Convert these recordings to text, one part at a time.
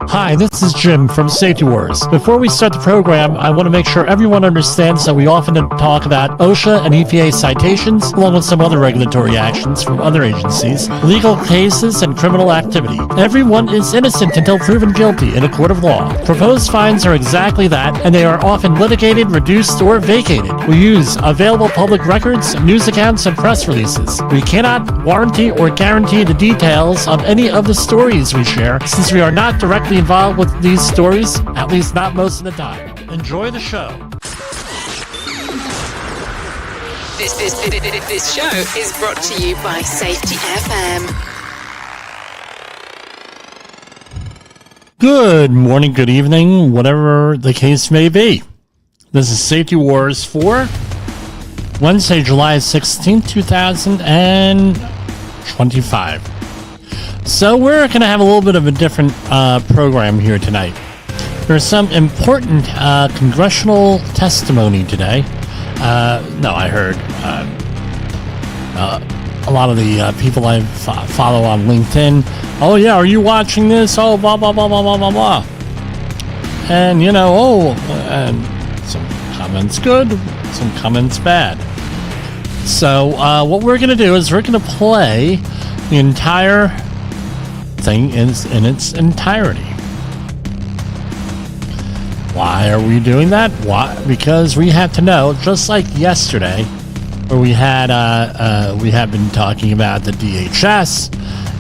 Hi, this is Jim from Safety Wars. Before we start the program, I want to make sure everyone understands that we often talk about OSHA and EPA citations, along with some other regulatory actions from other agencies, legal cases, and criminal activity. Everyone is innocent until proven guilty in a court of law. Proposed fines are exactly that, and they are often litigated, reduced, or vacated. We use available public records, news accounts, and press releases. We cannot warranty or guarantee the details of any of the stories we share, since we are not directly involved with these stories, at least not most of the time. Enjoy the show. This show is brought to you by Safety FM. Good morning, good evening, whatever the case may be. This is Safety Wars for Wednesday, July 16th, 2025. So we're going to have a little bit of a different program here tonight. There's some important congressional testimony today. I heard a lot of the people I follow on LinkedIn. Oh yeah, are you watching this? Oh, blah, blah, blah, blah, blah, blah, blah. And, and some comments good, some comments bad. So what we're going to do is we're going to play the entire thing in its entirety. Why are we doing that? Why? Because we have to know, just like yesterday, where we have been talking about the DHS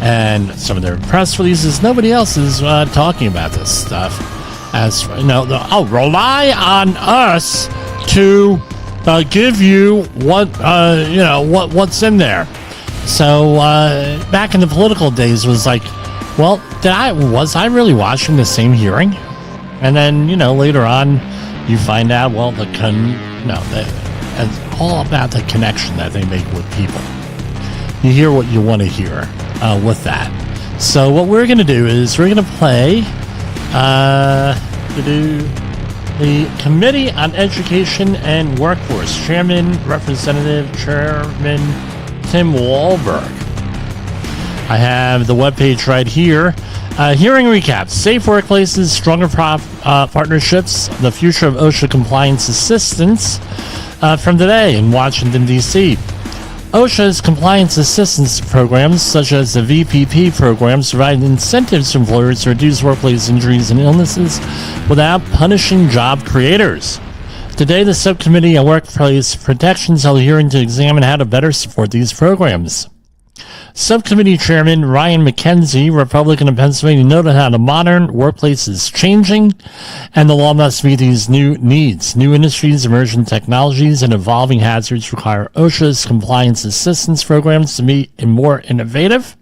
and some of their press releases. Nobody else is talking about this stuff. As rely on us to give you what's in there. So back in the political days was like, well, was I really watching the same hearing? And then, later on, you find out, well, it's all about the connection that they make with people. You hear what you want to hear with that. So what we're going to do is we're going to play the Committee on Education and Workforce, Representative Chairman Tim Wahlberg. I have the webpage right here. Hearing recap: safe workplaces, stronger partnerships, the future of OSHA compliance assistance from today in Washington, D.C. OSHA's compliance assistance programs, such as the VPP programs, provide incentives to employers to reduce workplace injuries and illnesses without punishing job creators. Today, the Subcommittee on Workplace Protections held a hearing to examine how to better support these programs. Subcommittee Chairman Ryan McKenzie, Republican of Pennsylvania, noted how the modern workplace is changing and the law must meet these new needs. New industries, emerging technologies, and evolving hazards require OSHA's compliance assistance programs to be more innovative,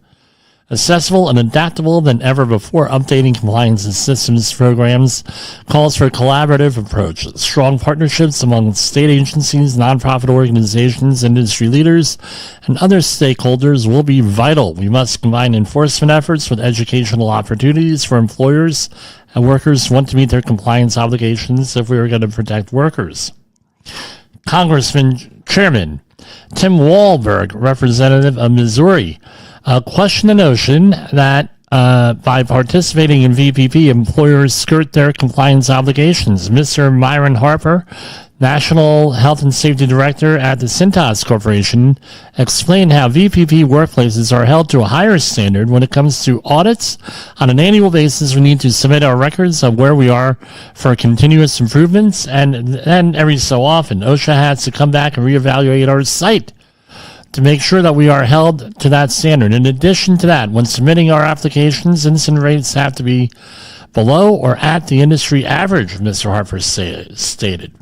accessible, and adaptable than ever before. Updating compliance assistance programs calls for a collaborative approach. Strong partnerships among state agencies, nonprofit organizations, industry leaders, and other stakeholders will be vital. We must combine enforcement efforts with educational opportunities for employers and workers who want to meet their compliance obligations if we are going to protect workers. Congressman Chairman Tim Wahlberg, representative of Missouri, questioned the notion that by participating in VPP, employers skirt their compliance obligations. Mr. Myron Harper, National Health and Safety Director at the Cintas Corporation, explained how VPP workplaces are held to a higher standard when it comes to audits. On an annual basis, we need to submit our records of where we are for continuous improvements, and then every so often, OSHA has to come back and reevaluate our site to make sure that we are held to that standard. In addition to that, when submitting our applications, incident rates have to be below or at the industry average, Mr. Harper stated.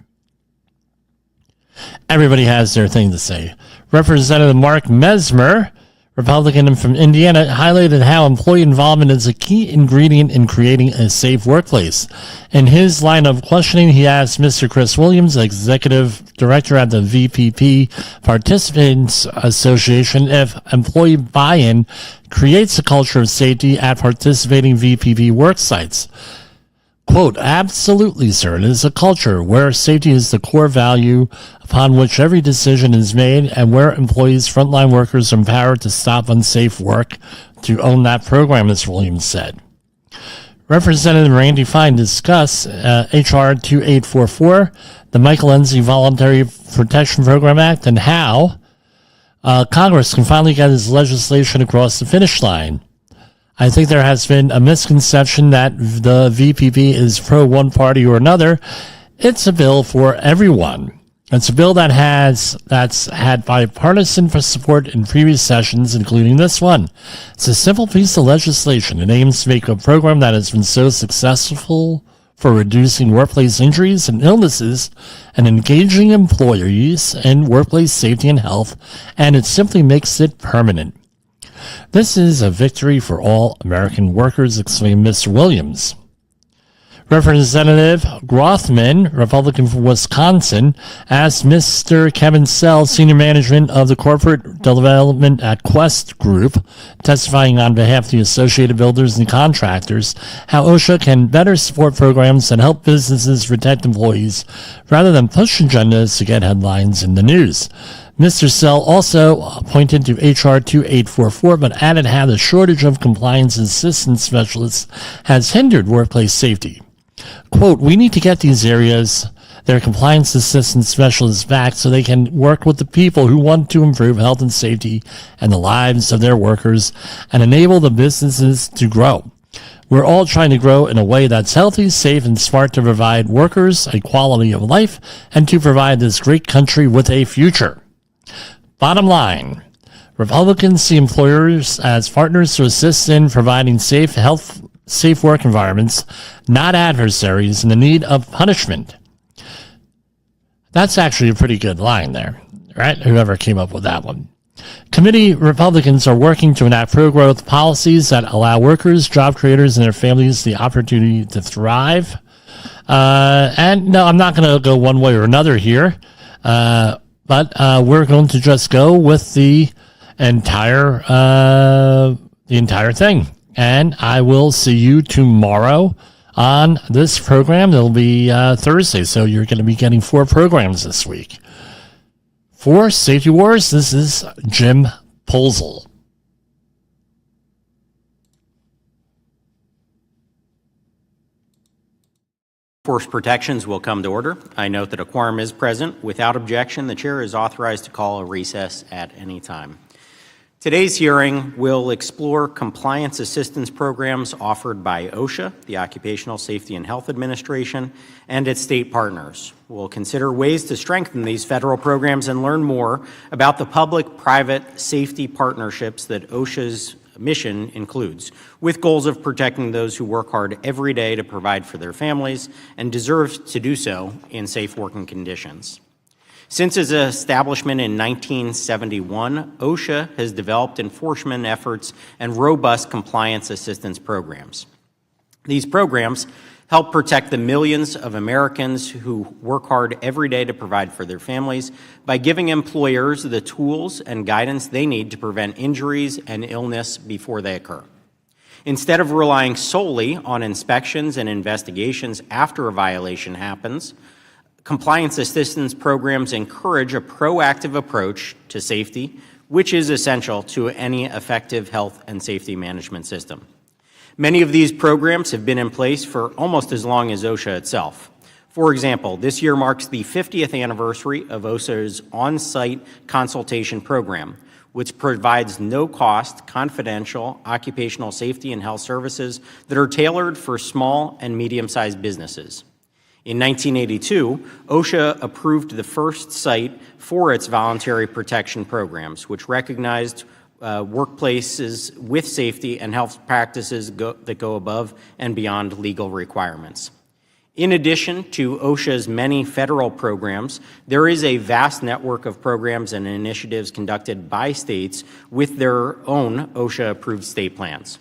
Everybody has their thing to say. Representative Mark Mesmer, Republican from Indiana, highlighted how employee involvement is a key ingredient in creating a safe workplace. In his line of questioning, he asked Mr. Chris Williams, Executive Director at the VPP Participants Association, if employee buy-in creates a culture of safety at participating VPP work sites. Quote, absolutely, sir. It is a culture where safety is the core value upon which every decision is made and where employees, frontline workers are empowered to stop unsafe work to own that program, as Williams said. Representative Randy Fine discussed H.R. 2844, the Michael Enzi Voluntary Protection Program Act, and how Congress can finally get its legislation across the finish line. I think there has been a misconception that the VPP is pro one party or another. It's a bill for everyone. It's a bill that's had bipartisan support in previous sessions, including this one. It's a simple piece of legislation. It aims to make a program that has been so successful for reducing workplace injuries and illnesses and engaging employees in workplace safety and health, and it simply makes it permanent. This is a victory for all American workers, exclaimed Mr. Williams. Representative Grothman, Republican from Wisconsin, asked Mr. Kevin Sell, senior management of the corporate development at Quest Group, testifying on behalf of the Associated Builders and Contractors, how OSHA can better support programs that help businesses protect employees rather than push agendas to get headlines in the news. Mr. Sell also pointed to H.R. 2844, but added how the shortage of compliance assistance specialists has hindered workplace safety. Quote, we need to get these areas, their compliance assistance specialists back so they can work with the people who want to improve health and safety and the lives of their workers and enable the businesses to grow. We're all trying to grow in a way that's healthy, safe, and smart to provide workers a quality of life and to provide this great country with a future. Bottom line, Republicans see employers as partners to assist in providing safe work environments, not adversaries in the need of punishment. That's actually a pretty good line there, right? Whoever came up with that one. Committee Republicans are working to enact pro-growth policies that allow workers, job creators, and their families the opportunity to thrive. And no, I'm not going to go one way or another here, but we're going to just go with the entire thing. And I will see you tomorrow on this program. It'll be Thursday, so you're going to be getting 4 programs this week. For Safety Wars, this is Jim Polzel. Force protections will come to order. I note that a quorum is present. Without objection, the chair is authorized to call a recess at any time. Today's hearing will explore compliance assistance programs offered by OSHA, the Occupational Safety and Health Administration, and its state partners. We'll consider ways to strengthen these federal programs and learn more about the public-private safety partnerships that OSHA's mission includes, with goals of protecting those who work hard every day to provide for their families and deserve to do so in safe working conditions. Since its establishment in 1971, OSHA has developed enforcement efforts and robust compliance assistance programs. These programs help protect the millions of Americans who work hard every day to provide for their families by giving employers the tools and guidance they need to prevent injuries and illness before they occur. Instead of relying solely on inspections and investigations after a violation happens, compliance assistance programs encourage a proactive approach to safety, which is essential to any effective health and safety management system. Many of these programs have been in place for almost as long as OSHA itself. For example, this year marks the 50th anniversary of OSHA's on-site consultation program, which provides no-cost, confidential occupational safety and health services that are tailored for small and medium-sized businesses. In 1982, OSHA approved the first site for its voluntary protection programs, which recognized workplaces with safety and health practices that go above and beyond legal requirements. In addition to OSHA's many federal programs, there is a vast network of programs and initiatives conducted by states with their own OSHA-approved state plans.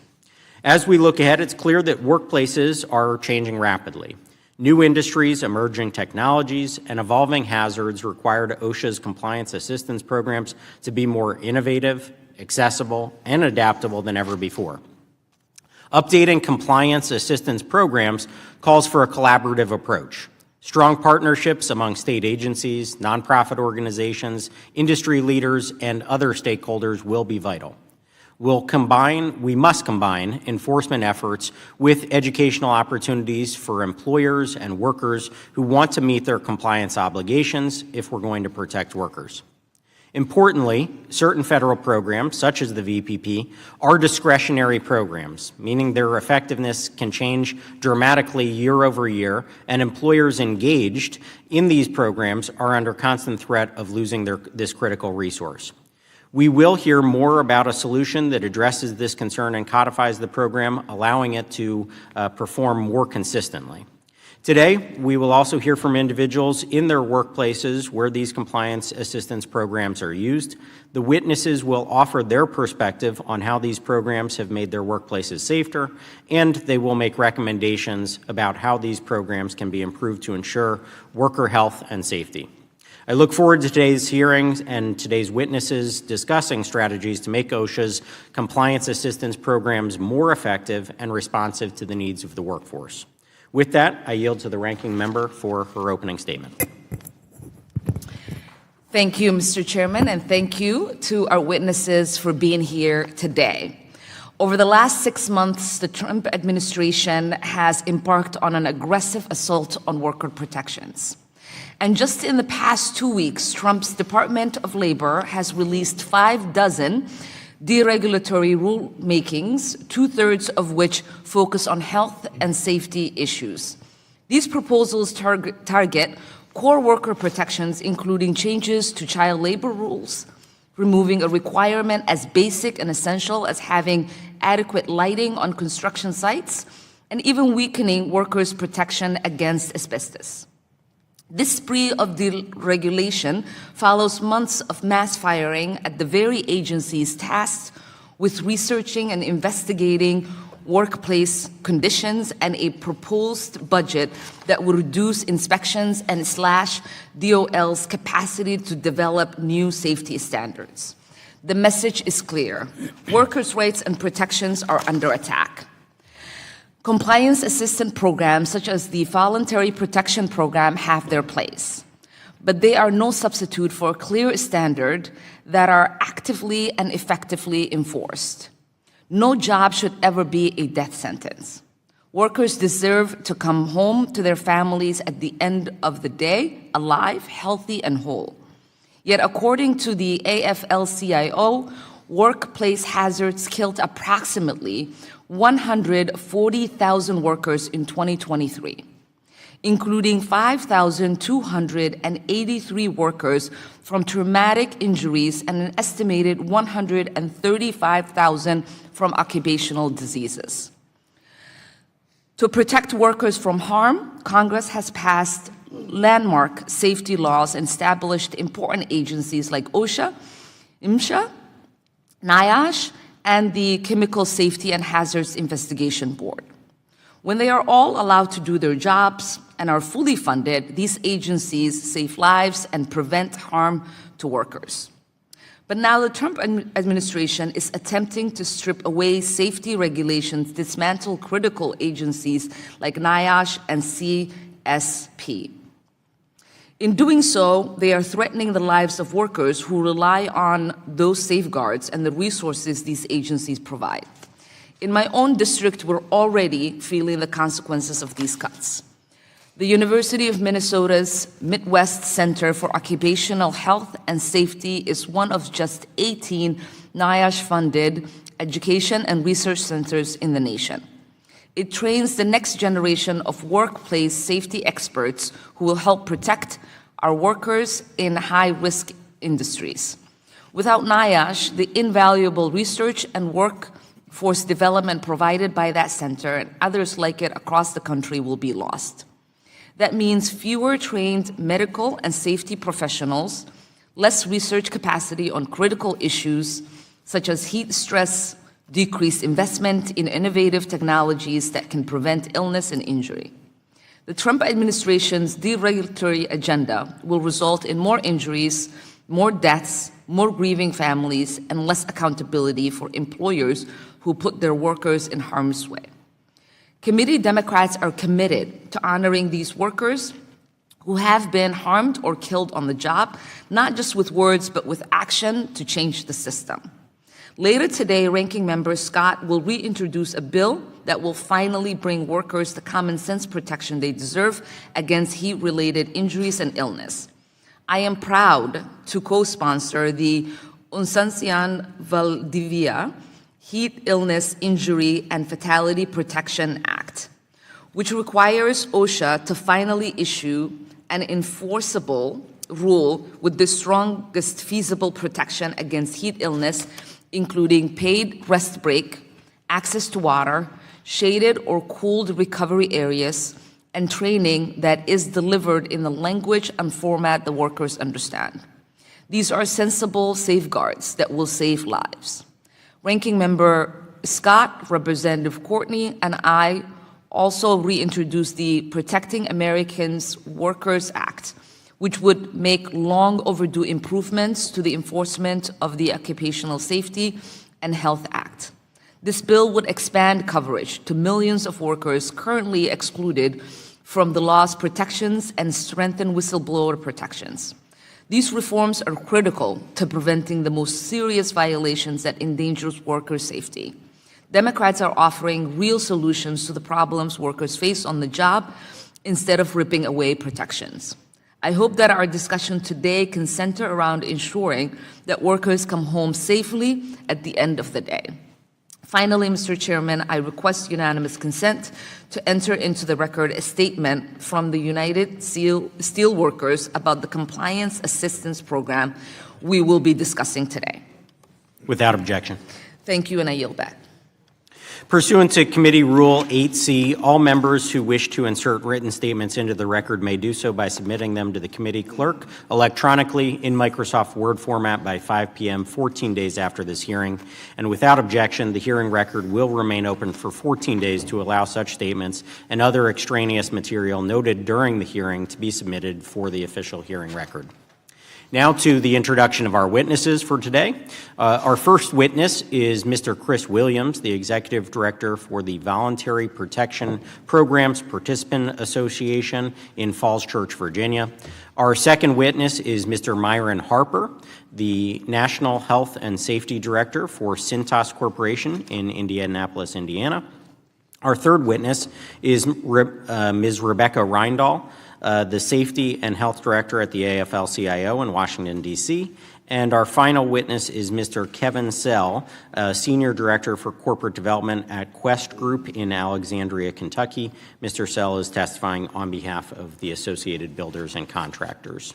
As we look ahead, it's clear that workplaces are changing rapidly. New industries, emerging technologies, and evolving hazards require OSHA's compliance assistance programs to be more innovative, accessible, and adaptable than ever before. Updating compliance assistance programs calls for a collaborative approach. Strong partnerships among state agencies, nonprofit organizations, industry leaders, and other stakeholders will be vital. We must combine enforcement efforts with educational opportunities for employers and workers who want to meet their compliance obligations if we're going to protect workers. Importantly, certain federal programs, such as the VPP, are discretionary programs, meaning their effectiveness can change dramatically year over year, and employers engaged in these programs are under constant threat of losing this critical resource. We will hear more about a solution that addresses this concern and codifies the program, allowing it to perform more consistently. Today, we will also hear from individuals in their workplaces where these compliance assistance programs are used. The witnesses will offer their perspective on how these programs have made their workplaces safer, and they will make recommendations about how these programs can be improved to ensure worker health and safety. I look forward to today's hearings and today's witnesses discussing strategies to make OSHA's compliance assistance programs more effective and responsive to the needs of the workforce. With that, I yield to the ranking member for her opening statement. Thank you, Mr. Chairman, and thank you to our witnesses for being here today. Over the last 6 months, the Trump administration has embarked on an aggressive assault on worker protections. And just in the past 2 weeks, Trump's Department of Labor has released 6 deregulatory rulemakings, 2/3 of which focus on health and safety issues. These proposals target core worker protections, including changes to child labor rules, removing a requirement as basic and essential as having adequate lighting on construction sites, and even weakening workers' protection against asbestos. This spree of deregulation follows months of mass firing at the very agencies tasked with researching and investigating workplace conditions, and a proposed budget that will reduce inspections and slash DOL's capacity to develop new safety standards. The message is clear. Workers' rights and protections are under attack. Compliance assistance programs such as the Voluntary Protection Program have their place, but they are no substitute for a clear standard that are actively and effectively enforced. No job should ever be a death sentence. Workers deserve to come home to their families at the end of the day, alive, healthy, and whole. Yet according to the AFL-CIO, workplace hazards killed approximately 140,000 workers in 2023, including 5,283 workers from traumatic injuries and an estimated 135,000 from occupational diseases. To protect workers from harm, Congress has passed landmark safety laws and established important agencies like OSHA, MSHA, NIOSH, and the Chemical Safety and Hazards Investigation Board. When they are all allowed to do their jobs and are fully funded, these agencies save lives and prevent harm to workers. But now the Trump administration is attempting to strip away safety regulations, dismantle critical agencies like NIOSH and CSP. In doing so, they are threatening the lives of workers who rely on those safeguards and the resources these agencies provide. In my own district, we're already feeling the consequences of these cuts. The University of Minnesota's Midwest Center for Occupational Health and Safety is one of just 18 NIOSH-funded education and research centers in the nation. It trains the next generation of workplace safety experts who will help protect our workers in high-risk industries. Without NIOSH, the invaluable research and workforce development provided by that center and others like it across the country will be lost. That means fewer trained medical and safety professionals, less research capacity on critical issues such as heat stress, decreased investment in innovative technologies that can prevent illness and injury. The Trump administration's deregulatory agenda will result in more injuries, more deaths, more grieving families, and less accountability for employers who put their workers in harm's way. Committee Democrats are committed to honoring these workers who have been harmed or killed on the job, not just with words, but with action to change the system. Later today, Ranking Member Scott will reintroduce a bill that will finally bring workers the common sense protection they deserve against heat-related injuries and illness. I am proud to co-sponsor the Unsansian Valdivia Heat, Illness, Injury, and Fatality Protection Act, which requires OSHA to finally issue an enforceable rule with the strongest feasible protection against heat illness, including paid rest break, access to water, shaded or cooled recovery areas, and training that is delivered in the language and format the workers understand. These are sensible safeguards that will save lives. Ranking Member Scott, Representative Courtney, and I also reintroduced the Protecting Americans Workers Act, which would make long overdue improvements to the enforcement of the Occupational Safety and Health Act. This bill would expand coverage to millions of workers currently excluded from the law's protections and strengthen whistleblower protections. These reforms are critical to preventing the most serious violations that endanger workers' safety. Democrats are offering real solutions to the problems workers face on the job instead of ripping away protections. I hope that our discussion today can center around ensuring that workers come home safely at the end of the day. Finally, Mr. Chairman, I request unanimous consent to enter into the record a statement from the United Steelworkers about the Compliance Assistance Program we will be discussing today. Without objection. Thank you, and I yield back. Pursuant to Committee Rule 8C, all members who wish to insert written statements into the record may do so by submitting them to the committee clerk electronically in Microsoft Word format by 5 p.m. 14 days after this hearing. And without objection, the hearing record will remain open for 14 days to allow such statements and other extraneous material noted during the hearing to be submitted for the official hearing record. Now to the introduction of our witnesses for today. Our first witness is Mr. Chris Williams, the Executive Director for the Voluntary Protection Programs Participant Association in Falls Church, Virginia. Our second witness is Mr. Myron Harper, the National Health and Safety Director for Cintas Corporation in Indianapolis, Indiana. Our third witness is Ms. Rebecca Reindahl, the Safety and Health Director at the AFL-CIO in Washington, D.C. And our final witness is Mr. Kevin Sell, Senior Director for Corporate Development at Quest Group in Alexandria, Kentucky. Mr. Sell is testifying on behalf of the Associated Builders and Contractors.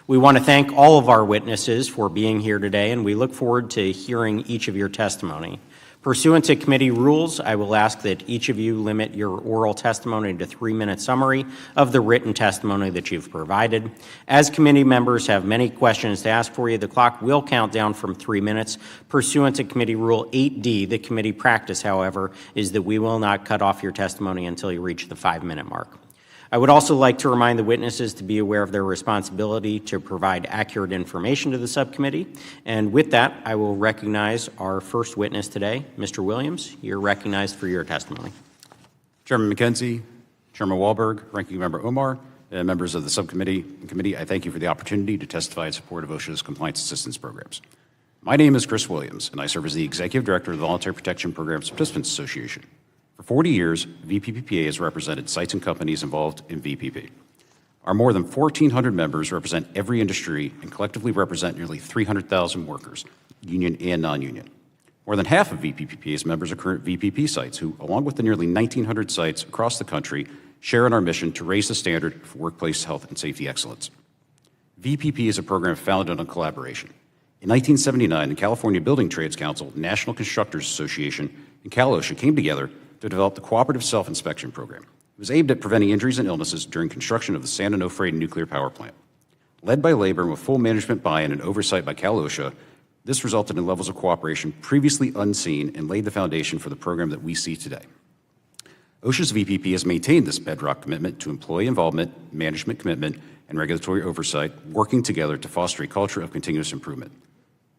We want to thank all of our witnesses for being here today, and we look forward to hearing each of your testimony. Pursuant to committee rules, I will ask that each of you limit your oral testimony to 3-minute summary of the written testimony that you've provided. As committee members have many questions to ask for you, the clock will count down from 3 minutes. Pursuant to Committee Rule 8D, the committee practice, however, is that we will not cut off your testimony until you reach the 5-minute mark. I would also like to remind the witnesses to be aware of their responsibility to provide accurate information to the subcommittee. And with that, I will recognize our first witness today, Mr. Williams. You're recognized for your testimony. Chairman McKenzie, Chairman Wahlberg, Ranking Member Omar, and members of the subcommittee and committee, I thank you for the opportunity to testify in support of OSHA's compliance assistance programs. My name is Chris Williams, and I serve as the Executive Director of the Voluntary Protection Programs Participants Association. For 40 years, VPPA has represented sites and companies involved in VPP. Our more than 1,400 members represent every industry and collectively represent nearly 300,000 workers, union and non-union. More than half of VPPA's members are current VPP sites who, along with the nearly 1,900 sites across the country, share in our mission to raise the standard for workplace health and safety excellence. VPP is a program founded on collaboration. In 1979, the California Building Trades Council, National Constructors Association, and Cal-OSHA came together to develop the Cooperative Self-Inspection Program. It was aimed at preventing injuries and illnesses during construction of the San Onofre nuclear power plant. Led by labor and with full management buy-in and oversight by Cal-OSHA, this resulted in levels of cooperation previously unseen and laid the foundation for the program that we see today. OSHA's VPP has maintained this bedrock commitment to employee involvement, management commitment, and regulatory oversight, working together to foster a culture of continuous improvement.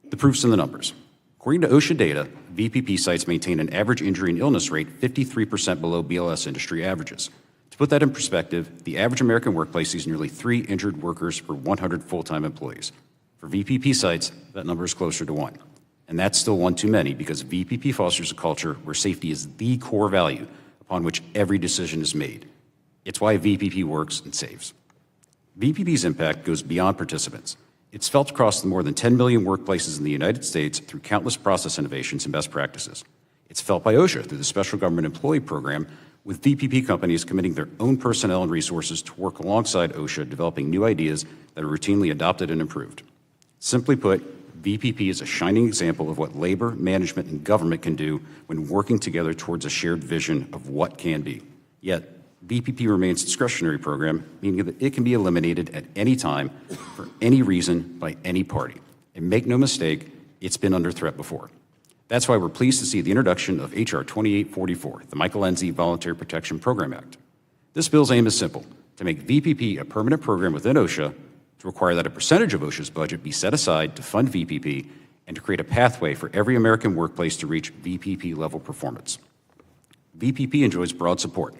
The proof's in the numbers. According to OSHA data, VPP sites maintain an average injury and illness rate 53% below BLS industry averages. To put that in perspective, the average American workplace sees nearly 3 injured workers per 100 full-time employees. For VPP sites, that number is closer to 1. And that's still one too many because VPP fosters a culture where safety is the core value upon which every decision is made. It's why VPP works and saves. VPP's impact goes beyond participants. It's felt across the more than 10 million workplaces in the United States through countless process innovations and best practices. It's felt by OSHA through the Special Government Employee Program, with VPP companies committing their own personnel and resources to work alongside OSHA, developing new ideas that are routinely adopted and improved. Simply put, VPP is a shining example of what labor, management, and government can do when working together towards a shared vision of what can be. Yet, VPP remains a discretionary program, meaning that it can be eliminated at any time, for any reason, by any party. And make no mistake, it's been under threat before. That's why we're pleased to see the introduction of H.R. 2844, the Michael Enzi Voluntary Protection Program Act. This bill's aim is simple: to make VPP a permanent program within OSHA, to require that a percentage of OSHA's budget be set aside to fund VPP, and to create a pathway for every American workplace to reach VPP-level performance. VPP enjoys broad support: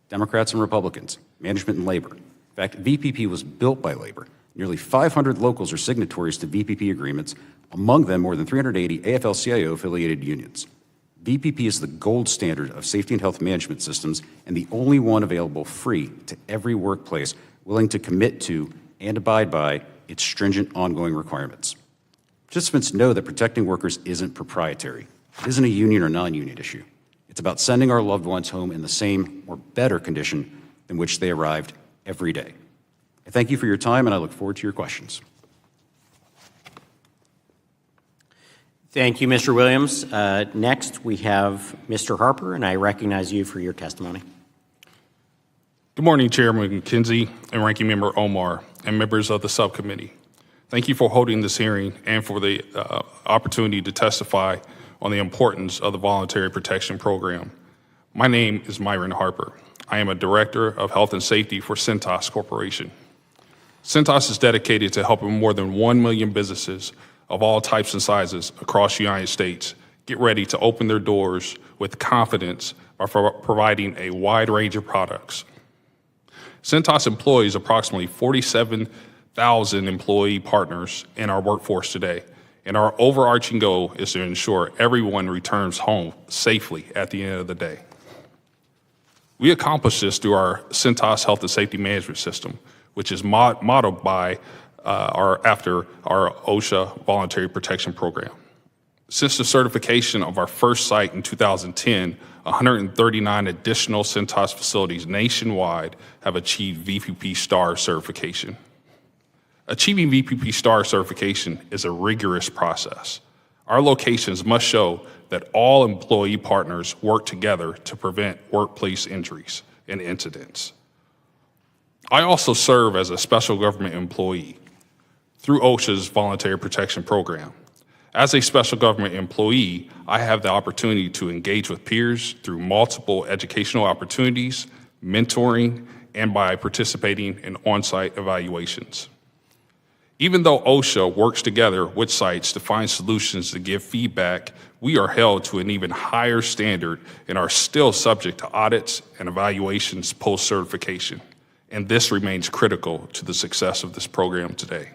Democrats and Republicans, management and labor. In fact, VPP was built by labor. Nearly 500 locals are signatories to VPP agreements, among them more than 380 AFL-CIO-affiliated unions. VPP is the gold standard of safety and health management systems and the only one available free to every workplace willing to commit to and abide by its stringent ongoing requirements. Participants know that protecting workers isn't proprietary. It isn't a union or non-union issue. It's about sending our loved ones home in the same or better condition than which they arrived every day. I thank you for your time, and I look forward to your questions. Thank you, Mr. Williams. Next, we have Mr. Harper, and I recognize you for your testimony. Good morning, Chairman McKenzie and Ranking Member Omar and members of the subcommittee. Thank you for holding this hearing and for the opportunity to testify on the importance of the Voluntary Protection Program. My name is Myron Harper. I am a Director of Health and Safety for Cintas Corporation. Cintas is dedicated to helping more than 1 million businesses of all types and sizes across the United States get ready to open their doors with confidence by providing a wide range of products. Cintas employs approximately 47,000 employee partners in our workforce today, and our overarching goal is to ensure everyone returns home safely at the end of the day. We accomplish this through our Cintas Health and Safety Management System, which is modeled by after our OSHA Voluntary Protection Program. Since the certification of our first site in 2010, 139 additional Cintas facilities nationwide have achieved VPP STAR certification. Achieving VPP STAR certification is a rigorous process. Our locations must show that all employee partners work together to prevent workplace injuries and incidents. I also serve as a special government employee through OSHA's Voluntary Protection Program. As a special government employee, I have the opportunity to engage with peers through multiple educational opportunities, mentoring, and by participating in on-site evaluations. Even though OSHA works together with sites to find solutions to give feedback, we are held to an even higher standard and are still subject to audits and evaluations post-certification. And this remains critical to the success of this program today.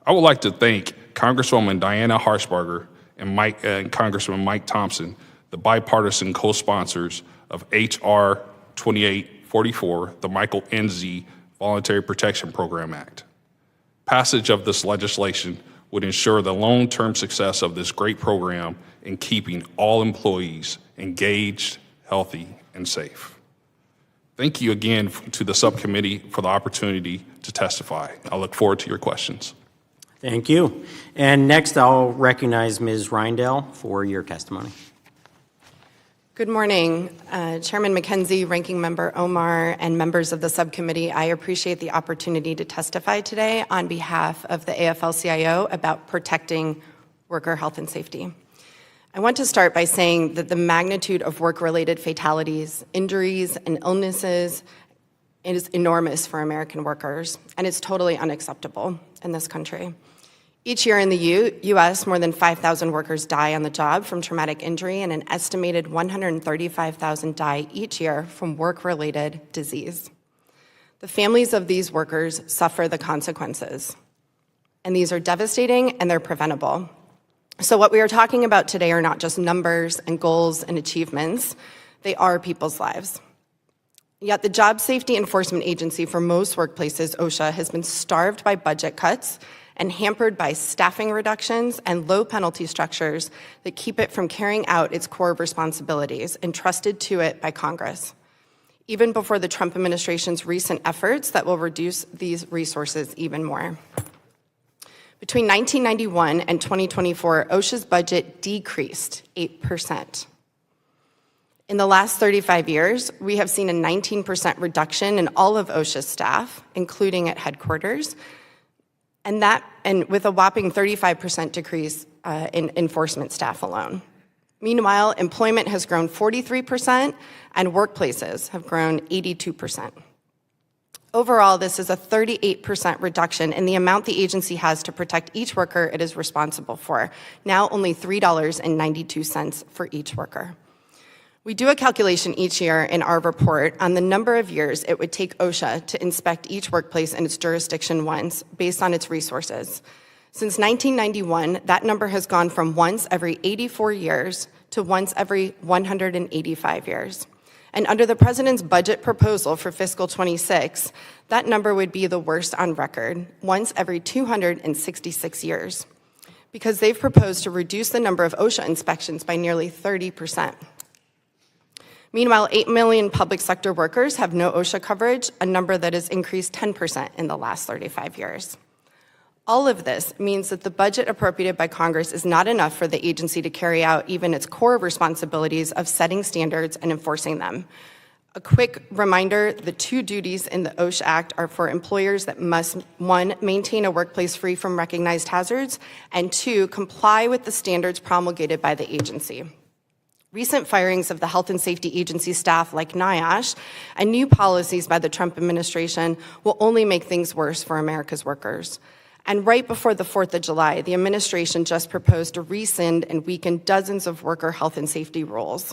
I would like to thank Congresswoman Diana Harshbarger and Congressman Mike Thompson, the bipartisan co-sponsors of H.R. 2844, the Michael Enzi Voluntary Protection Program Act. Passage of this legislation would ensure the long-term success of this great program in keeping all employees engaged, healthy, and safe. Thank you again to the subcommittee for the opportunity to testify. I look forward to your questions. Thank you. And next, I'll recognize Ms. Reindell for your testimony. Good morning, Chairman McKenzie, Ranking Member Omar, and members of the subcommittee. I appreciate the opportunity to testify today on behalf of the AFL-CIO about protecting worker health and safety. I want to start by saying that the magnitude of work-related fatalities, injuries, and illnesses is enormous for American workers, and it's totally unacceptable in this country. Each year in the U.S., more than 5,000 workers die on the job from traumatic injury, and an estimated 135,000 die each year from work-related disease. The families of these workers suffer the consequences, and these are devastating and they're preventable. So what we are talking about today are not just numbers and goals and achievements, they are people's lives. Yet the Job Safety Enforcement Agency for most workplaces, OSHA, has been starved by budget cuts and hampered by staffing reductions and low penalty structures that keep it from carrying out its core responsibilities entrusted to it by Congress, even before the Trump administration's recent efforts that will reduce these resources even more. Between 1991 and 2024, OSHA's budget decreased 8%. In the last 35 years, we have seen a 19% reduction in all of OSHA's staff, including at headquarters, and with a whopping 35% decrease in enforcement staff alone. Meanwhile, employment has grown 43%, and workplaces have grown 82%. Overall, this is a 38% reduction in the amount the agency has to protect each worker it is responsible for, now only $3.92 for each worker. We do a calculation each year in our report on the number of years it would take OSHA to inspect each workplace in its jurisdiction once, based on its resources. Since 1991, that number has gone from once every 84 years to once every 185 years. And under the president's budget proposal for fiscal 26, that number would be the worst on record, once every 266 years, because they've proposed to reduce the number of OSHA inspections by nearly 30%. Meanwhile, 8 million public sector workers have no OSHA coverage, a number that has increased 10% in the last 35 years. All of this means that the budget appropriated by Congress is not enough for the agency to carry out even its core responsibilities of setting standards and enforcing them. A quick reminder, the two duties in the OSHA Act are for employers that must, 1, maintain a workplace free from recognized hazards, and 2, comply with the standards promulgated by the agency. Recent firings of the health and safety agency staff like NIOSH and new policies by the Trump administration will only make things worse for America's workers. And right before the 4th of July, the administration just proposed to rescind and weaken dozens of worker health and safety rules,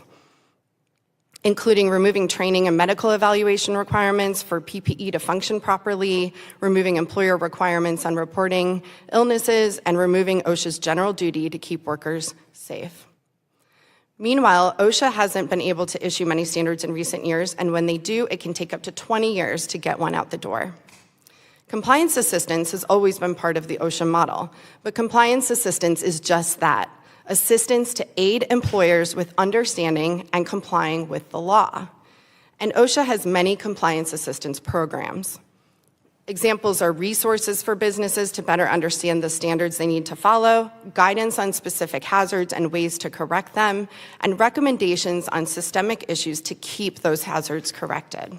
including removing training and medical evaluation requirements for PPE to function properly, removing employer requirements on reporting illnesses, and removing OSHA's general duty to keep workers safe. Meanwhile, OSHA hasn't been able to issue many standards in recent years, and when they do, it can take up to 20 years to get one out the door. Compliance assistance has always been part of the OSHA model, but compliance assistance is just that, assistance to aid employers with understanding and complying with the law. And OSHA has many compliance assistance programs. Examples are resources for businesses to better understand the standards they need to follow, guidance on specific hazards and ways to correct them, and recommendations on systemic issues to keep those hazards corrected.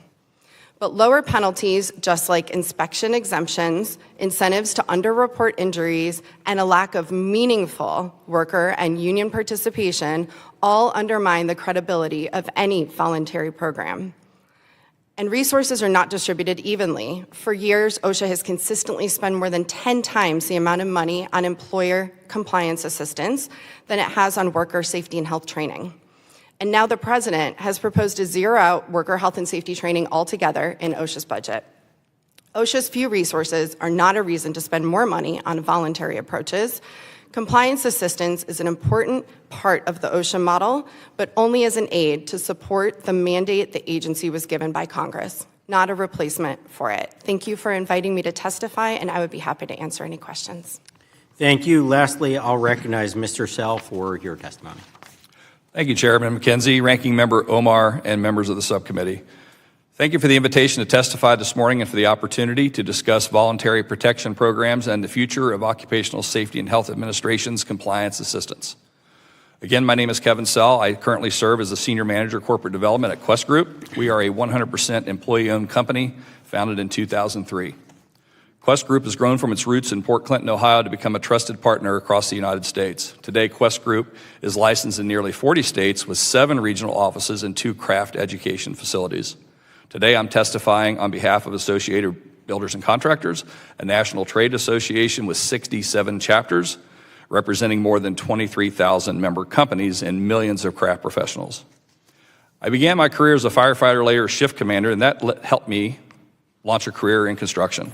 But lower penalties, just like inspection exemptions, incentives to underreport injuries, and a lack of meaningful worker and union participation all undermine the credibility of any voluntary program. And resources are not distributed evenly. For years, OSHA has consistently spent more than 10 times the amount of money on employer compliance assistance than it has on worker safety and health training. And now the president has proposed to zero out worker health and safety training altogether in OSHA's budget. OSHA's few resources are not a reason to spend more money on voluntary approaches. Compliance assistance is an important part of the OSHA model, but only as an aid to support the mandate the agency was given by Congress, not a replacement for it. Thank you for inviting me to testify, and I would be happy to answer any questions. Thank you. Lastly, I'll recognize Mr. Sell for your testimony. Thank you, Chairman McKenzie, Ranking Member Omar, and members of the subcommittee. Thank you for the invitation to testify this morning and for the opportunity to discuss voluntary protection programs and the future of Occupational Safety and Health Administration's compliance assistance. Again, my name is Kevin Sell. I currently serve as the Senior Manager of Corporate Development at Quest Group. We are a 100% employee-owned company founded in 2003. Quest Group has grown from its roots in Port Clinton, Ohio, to become a trusted partner across the United States. Today, Quest Group is licensed in nearly 40 states with 7 regional offices and 2 craft education facilities. Today, I'm testifying on behalf of Associated Builders and Contractors, a national trade association with 67 chapters, representing more than 23,000 member companies and millions of craft professionals. I began my career as a firefighter, later shift commander, and that helped me launch a career in construction.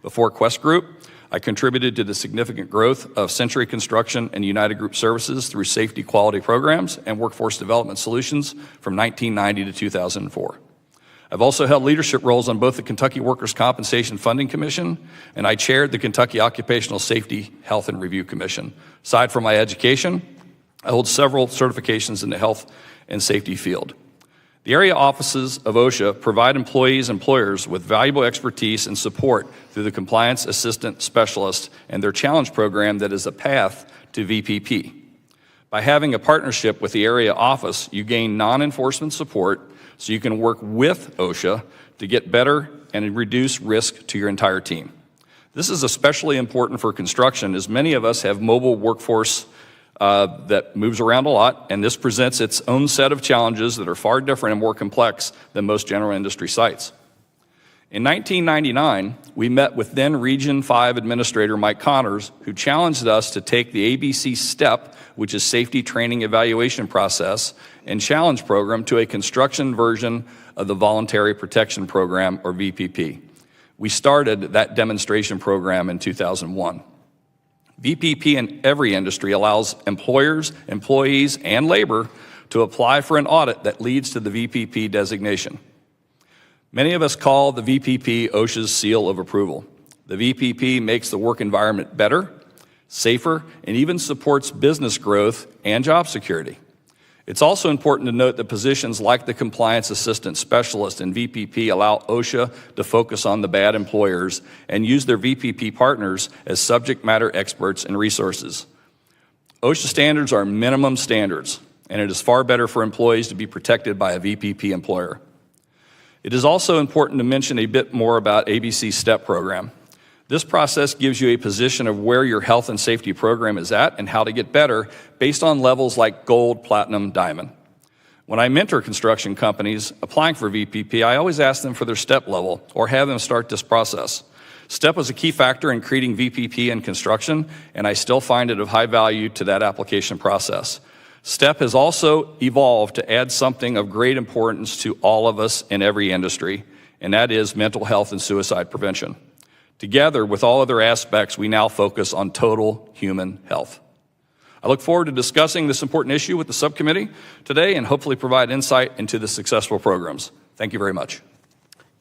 Before Quest Group, I contributed to the significant growth of Century Construction and United Group Services through safety quality programs and workforce development solutions from 1990 to 2004. I've also held leadership roles on both the Kentucky Workers' Compensation Funding Commission, and I chaired the Kentucky Occupational Safety, Health, and Review Commission. Aside from my education, I hold several certifications in the health and safety field. The area offices of OSHA provide employees and employers with valuable expertise and support through the Compliance Assistant Specialist and their challenge program that is a path to VPP. By having a partnership with the area office, you gain non-enforcement support so you can work with OSHA to get better and reduce risk to your entire team. This is especially important for construction, as many of us have mobile workforce that moves around a lot, and this presents its own set of challenges that are far different and more complex than most general industry sites. In 1999, we met with then Region 5 Administrator Mike Connors, who challenged us to take the ABC STEP, which is Safety Training Evaluation Process, and Challenge Program to a construction version of the Voluntary Protection Program, or VPP. We started that demonstration program in 2001. VPP in every industry allows employers, employees, and labor to apply for an audit that leads to the VPP designation. Many of us call the VPP OSHA's seal of approval. The VPP makes the work environment better, safer, and even supports business growth and job security. It's also important to note that positions like the Compliance Assistant Specialist and VPP allow OSHA to focus on the bad employers and use their VPP partners as subject matter experts and resources. OSHA standards are minimum standards, and it is far better for employees to be protected by a VPP employer. It is also important to mention a bit more about ABC STEP program. This process gives you a position of where your health and safety program is at and how to get better based on levels like gold, platinum, diamond. When I mentor construction companies applying for VPP, I always ask them for their STEP level or have them start this process. STEP was a key factor in creating VPP in construction, and I still find it of high value to that application process. STEP has also evolved to add something of great importance to all of us in every industry, and that is mental health and suicide prevention. Together with all other aspects, we now focus on total human health. I look forward to discussing this important issue with the subcommittee today and hopefully provide insight into the successful programs. Thank you very much.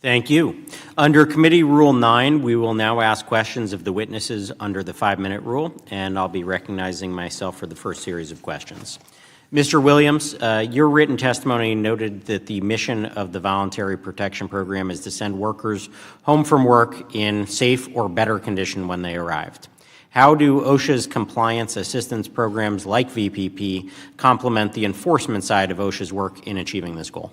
Thank you. Under Committee Rule 9, we will now ask questions of the witnesses under the 5-minute rule, and I'll be recognizing myself for the first series of questions. Mr. Williams, your written testimony noted that the mission of the Voluntary Protection Program is to send workers home from work in safe or better condition when they arrived. How do OSHA's compliance assistance programs like VPP complement the enforcement side of OSHA's work in achieving this goal?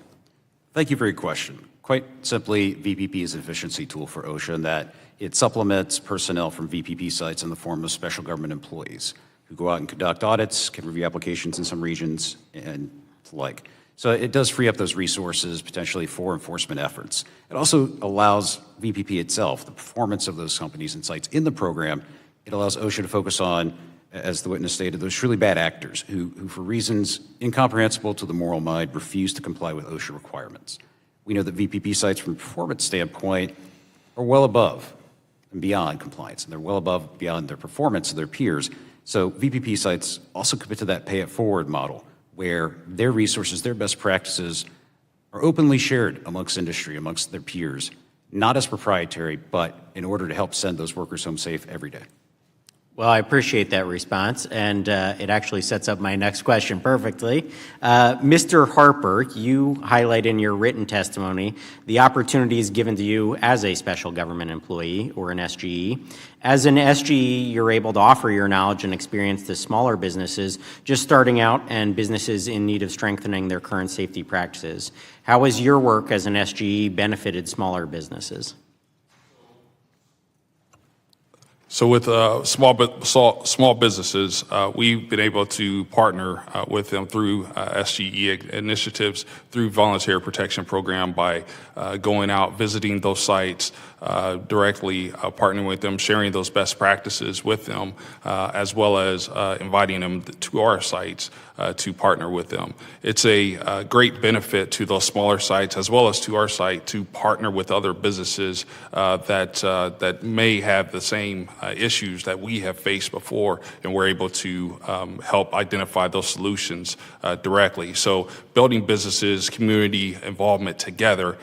Thank you for your question. Quite simply, VPP is an efficiency tool for OSHA in that it supplements personnel from VPP sites in the form of special government employees who go out and conduct audits, can review applications in some regions, and the like. So it does free up those resources potentially for enforcement efforts. It also allows VPP itself, the performance of those companies and sites in the program, it allows OSHA to focus on, as the witness stated, those truly bad actors who for reasons incomprehensible to the moral mind, refuse to comply with OSHA requirements. We know that VPP sites from a performance standpoint are well above and beyond compliance, and they're well above beyond their performance of their peers. So VPP sites also commit to that pay-it-forward model where their resources, their best practices are openly shared amongst industry, amongst their peers, not as proprietary, but in order to help send those workers home safe every day. Well, I appreciate that response, and it actually sets up my next question perfectly. Mr. Harper, you highlight in your written testimony the opportunities given to you as a special government employee or an SGE. As an SGE, you're able to offer your knowledge and experience to smaller businesses just starting out and businesses in need of strengthening their current safety practices. How has your work as an SGE benefited smaller businesses? So with small businesses, we've been able to partner with them through SGE initiatives, through Voluntary Protection Program by going out, visiting those sites, directly partnering with them, sharing those best practices with them, as well as inviting them to our sites to partner with them. It's a great benefit to those smaller sites as well as to our site to partner with other businesses that may have the same issues that we have faced before, and we're able to help identify those solutions directly. So building businesses, community involvement together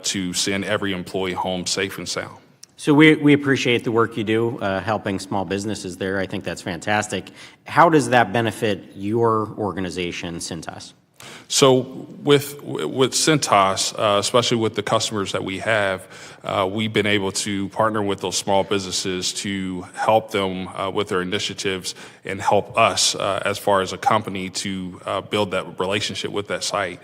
to send every employee home safe and sound. So we appreciate the work you do helping small businesses there. I think that's fantastic. How does that benefit your organization, Cintas? So with Cintas, especially with the customers that we have, we've been able to partner with those small businesses to help them with their initiatives and help us as far as a company to build that relationship with that site.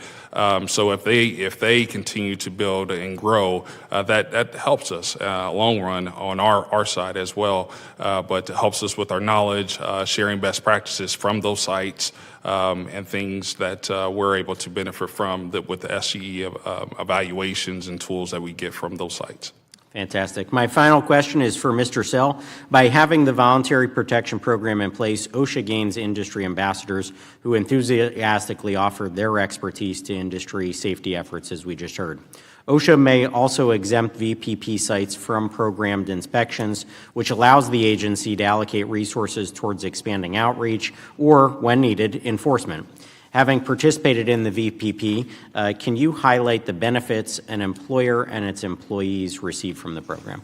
So if they continue to build and grow, that helps us long run on our side as well. But it helps us with our knowledge, sharing best practices from those sites, and things that we're able to benefit from with the SCE evaluations and tools that we get from those sites. Fantastic. My final question is for Mr. Sell. By having the Voluntary Protection Program in place, OSHA gains industry ambassadors who enthusiastically offer their expertise to industry safety efforts, as we just heard. OSHA may also exempt VPP sites from programmed inspections, which allows the agency to allocate resources towards expanding outreach or, when needed, enforcement. Having participated in the VPP, can you highlight the benefits an employer and its employees receive from the program?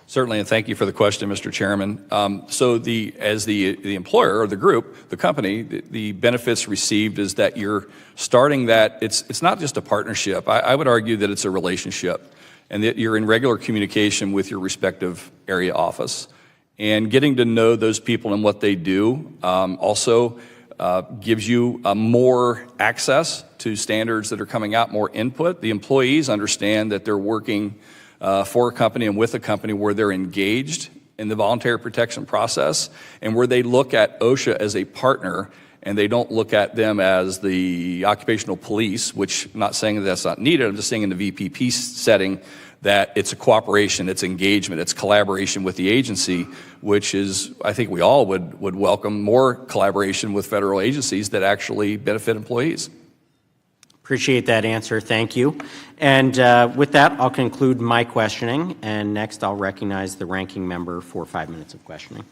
Certainly, and thank you for the question, Mr. Chairman. So as the employer or the group, the company, the benefits received is that you're starting that, it's not just a partnership. I would argue that it's a relationship, and that you're in regular communication with your respective area office. And getting to know those people and what they do also gives you more access to standards that are coming out, more input. The employees understand that they're working for a company and with a company where they're engaged in the voluntary protection process and where they look at OSHA as a partner and they don't look at them as the occupational police, which I'm not saying that that's not needed. I'm just saying in the VPP setting that it's a cooperation, it's engagement, it's collaboration with the agency, which is, I think we all would welcome more collaboration with federal agencies that actually benefit employees. Appreciate that answer. Thank you. And with that, I'll conclude my questioning. And next, I'll recognize the ranking member for 5 minutes of questioning.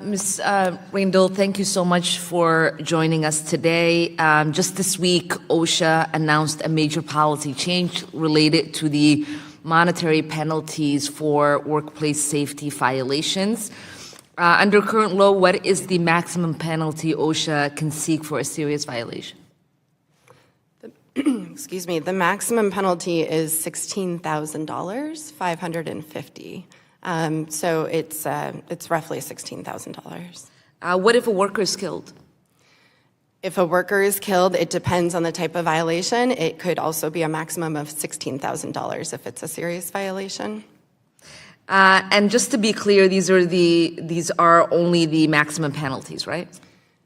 Ms. Raindl, thank you so much for joining us today. Just this week, OSHA announced a major policy change related to the monetary penalties for workplace safety violations. Under current law, what is the maximum penalty OSHA can seek for a serious violation? Excuse me. The maximum penalty is $16,000, $550. So it's roughly $16,000. What if a worker is killed? If a worker is killed, it depends on the type of violation. It could also be a maximum of $16,000 if it's a serious violation. And just to be clear, these are only the maximum penalties, right?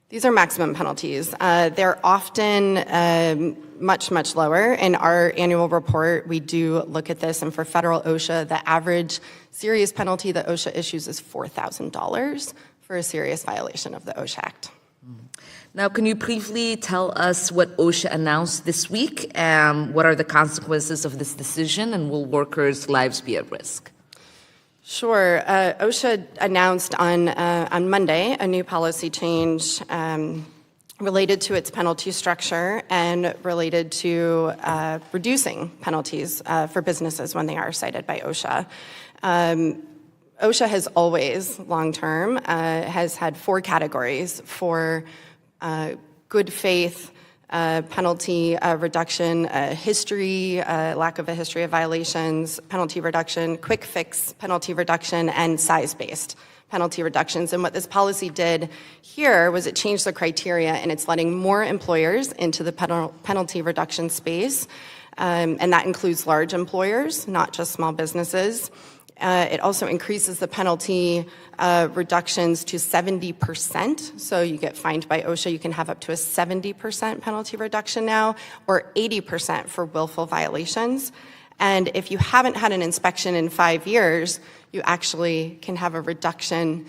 These are maximum penalties. They're often much, much lower. In our annual report, we do look at this, and for federal OSHA, the average serious penalty that OSHA issues is $4,000 for a serious violation of the OSHA Act. Now, can you briefly tell us what OSHA announced this week? What are the consequences of this decision, and will workers' lives be at risk? Sure. OSHA announced on Monday a new policy change related to its penalty structure and related to reducing penalties for businesses when they are cited by OSHA. OSHA has always, long-term, has had 4 categories for good faith, penalty reduction, history, lack of a history of violations, penalty reduction, quick fix penalty reduction, and size-based penalty reductions. And what this policy did here was it changed the criteria, and it's letting more employers into the penalty reduction space, and that includes large employers, not just small businesses. It also increases the penalty reductions to 70%. So you get fined by OSHA, you can have up to a 70% penalty reduction now, or 80% for willful violations. And if you haven't had an inspection in 5 years, you actually can have a reduction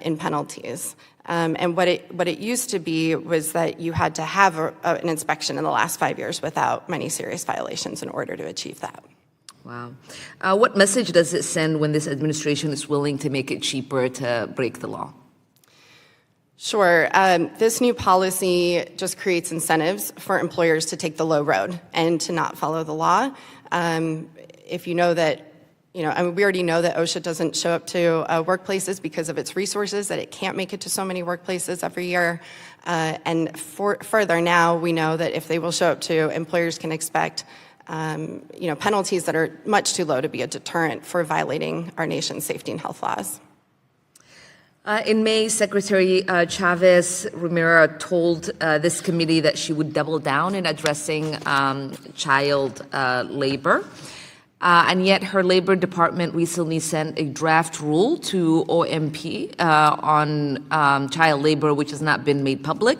in penalties. And what it used to be was that you had to have an inspection in the last 5 years without many serious violations in order to achieve that. Wow. What message does it send when this administration is willing to make it cheaper to break the law? Sure. This new policy just creates incentives for employers to take the low road and to not follow the law. If you know that, we already know that OSHA doesn't show up to workplaces because of its resources, that it can't make it to so many workplaces every year. And further now, we know that if they will show up to, employers can expect penalties that are much too low to be a deterrent for violating our nation's safety and health laws. In May, Secretary Chavez Romero told this committee that she would double down in addressing child labor. And yet her Labor Department recently sent a draft rule to OMP on child labor, which has not been made public.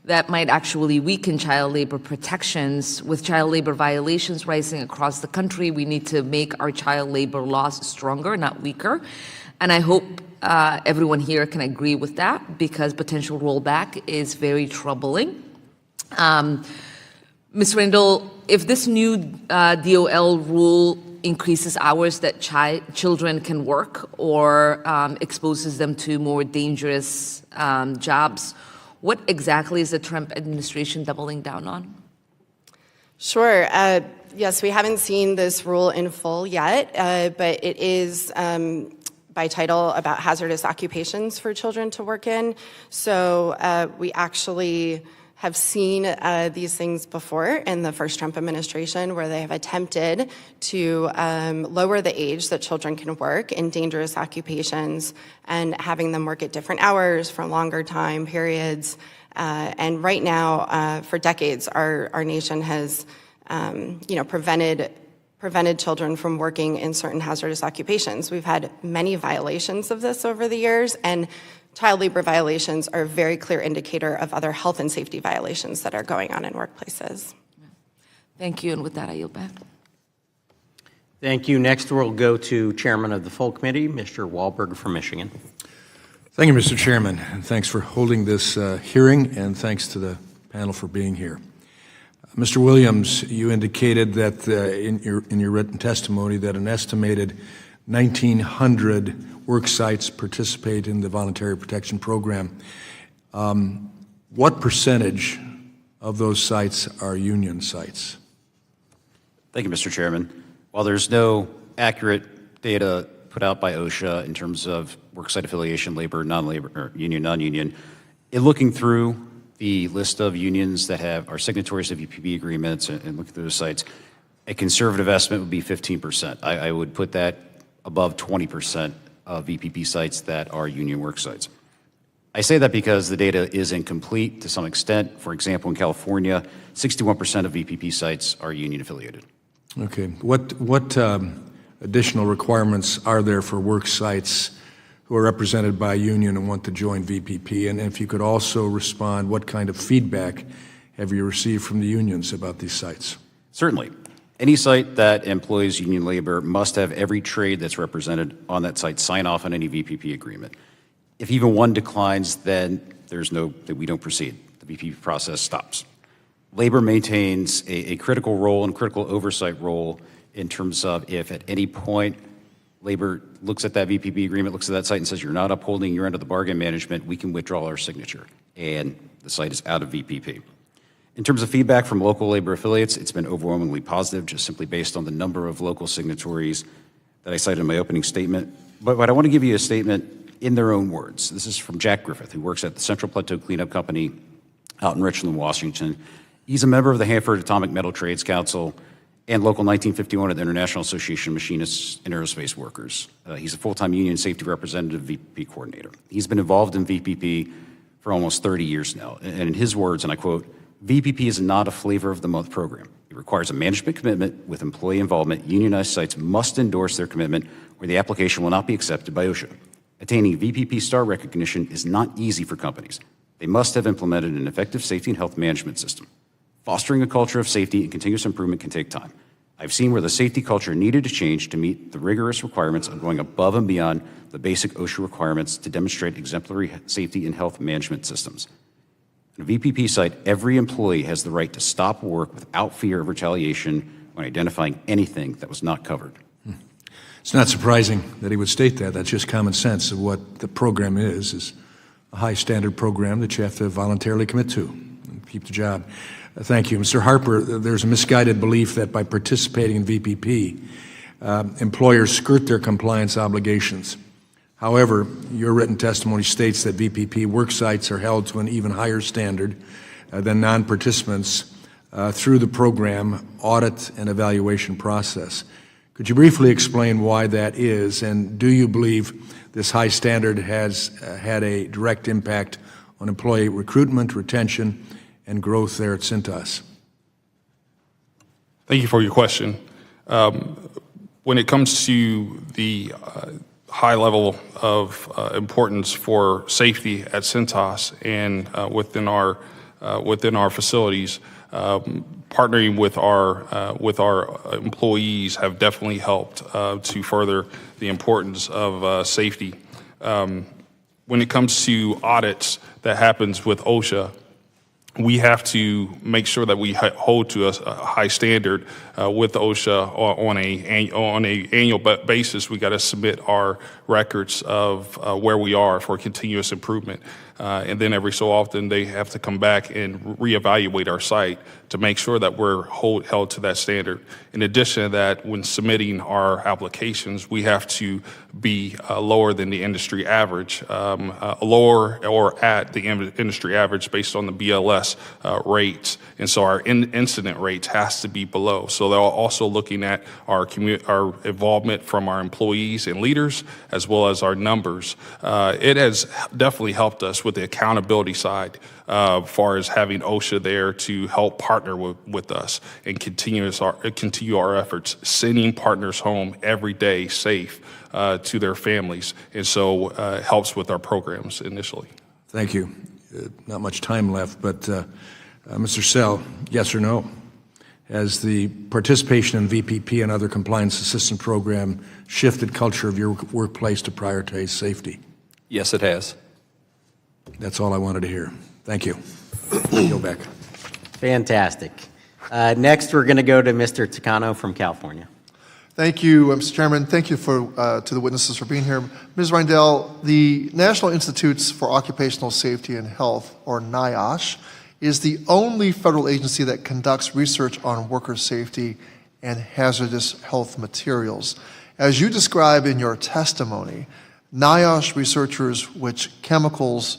That might actually weaken child labor protections. With child labor violations rising across the country, we need to make our child labor laws stronger, not weaker. And I hope everyone here can agree with that, because potential rollback is very troubling. Ms. Rindle, if this new DOL rule increases hours that children can work or exposes them to more dangerous jobs, what exactly is the Trump administration doubling down on? Sure. Yes, we haven't seen this rule in full yet, but it is by title about hazardous occupations for children to work in. So we actually have seen these things before in the first Trump administration, where they have attempted to lower the age that children can work in dangerous occupations and having them work at different hours for longer time periods. And right now, for decades, our nation has prevented children from working in certain hazardous occupations. We've had many violations of this over the years, and child labor violations are a very clear indicator of other health and safety violations that are going on in workplaces. Thank you, and with that, I yield back. Thank you. Next, we'll go to Chairman of the Full Committee, Mr. Wahlberg from Michigan. Thank you, Mr. Chairman, and thanks for holding this hearing, and thanks to the panel for being here. Mr. Williams, you indicated that in your written testimony that an estimated 1,900 work sites participate in the Voluntary Protection Program. What percentage of those sites are union sites? Thank you, Mr. Chairman. While there's no accurate data put out by OSHA in terms of worksite affiliation, labor, non-labor, or union, non-union, in looking through the list of unions that are signatories to VPP agreements and looking through those sites, a conservative estimate would be 15%. I would put that above 20% of VPP sites that are union work sites. I say that because the data is incomplete to some extent. For example, in California, 61% of VPP sites are union affiliated. Okay. What additional requirements are there for work sites who are represented by a union and want to join VPP? And if you could also respond, what kind of feedback have you received from the unions about these sites? Certainly. Any site that employs union labor must have every trade that's represented on that site sign off on any VPP agreement. If even one declines, then we don't proceed. The VPP process stops. Labor maintains a critical role and critical oversight role in terms of if at any point labor looks at that VPP agreement, looks at that site and says, you're not upholding your end of the bargain management, we can withdraw our signature, and the site is out of VPP. In terms of feedback from local labor affiliates, it's been overwhelmingly positive, just simply based on the number of local signatories that I cited in my opening statement. But I want to give you a statement in their own words. This is from Jack Griffith, who works at the Central Plateau Cleanup Company out in Richland, Washington. He's a member of the Hanford Atomic Metal Trades Council and Local 1951 of the International Association of Machinists and Aerospace Workers. He's a full-time union safety representative, VPP coordinator. He's been involved in VPP for almost 30 years now. And in his words, and I quote, VPP is not a flavor of the month program. It requires a management commitment with employee involvement. Unionized sites must endorse their commitment or the application will not be accepted by OSHA. Attaining VPP star recognition is not easy for companies. They must have implemented an effective safety and health management system. Fostering a culture of safety and continuous improvement can take time. I've seen where the safety culture needed to change to meet the rigorous requirements of going above and beyond the basic OSHA requirements to demonstrate exemplary safety and health management systems. On a VPP site, every employee has the right to stop work without fear of retaliation when identifying anything that was not covered. It's not surprising that he would state that. That's just common sense of what the program is a high standard program that you have to voluntarily commit to and keep the job. Thank you. Mr. Harper, there's a misguided belief that by participating in VPP, employers skirt their compliance obligations. However, your written testimony states that VPP work sites are held to an even higher standard than non-participants through the program audit and evaluation process. Could you briefly explain why that is, and do you believe this high standard has had a direct impact on employee recruitment, retention, and growth there at Cintas? Thank you for your question. When it comes to the high level of importance for safety at Cintas and within our facilities, partnering with our employees have definitely helped to further the importance of safety. When it comes to audits that happens with OSHA, we have to make sure that we hold to a high standard with OSHA on a annual basis. We got to submit our records of where we are for continuous improvement. And then every so often they have to come back and reevaluate our site to make sure that we're held to that standard. In addition to that, when submitting our applications, we have to be lower than the industry average, lower or at the industry average based on the BLS rates. And so our incident rates has to be below. So they're also looking at our involvement from our employees and leaders, as well as our numbers. It has definitely helped us with the accountability side, as far as having OSHA there to help partner with us and continue our efforts, sending partners home every day safe to their families, and so helps with our programs initially. Thank you. Not much time left, but Mr. Sell, yes or no? Has the participation in VPP and other compliance assistance program shifted culture of your workplace to prioritize safety? Yes, it has. That's all I wanted to hear. Thank you. Go back. Fantastic. Next, we're going to go to Mr. Takano from California. Thank you, Mr. Chairman. Thank you to the witnesses for being here. Ms. Reindel, the National Institutes for Occupational Safety and Health, or NIOSH, is the only federal agency that conducts research on worker safety and hazardous health materials. As you describe in your testimony, NIOSH researches which chemicals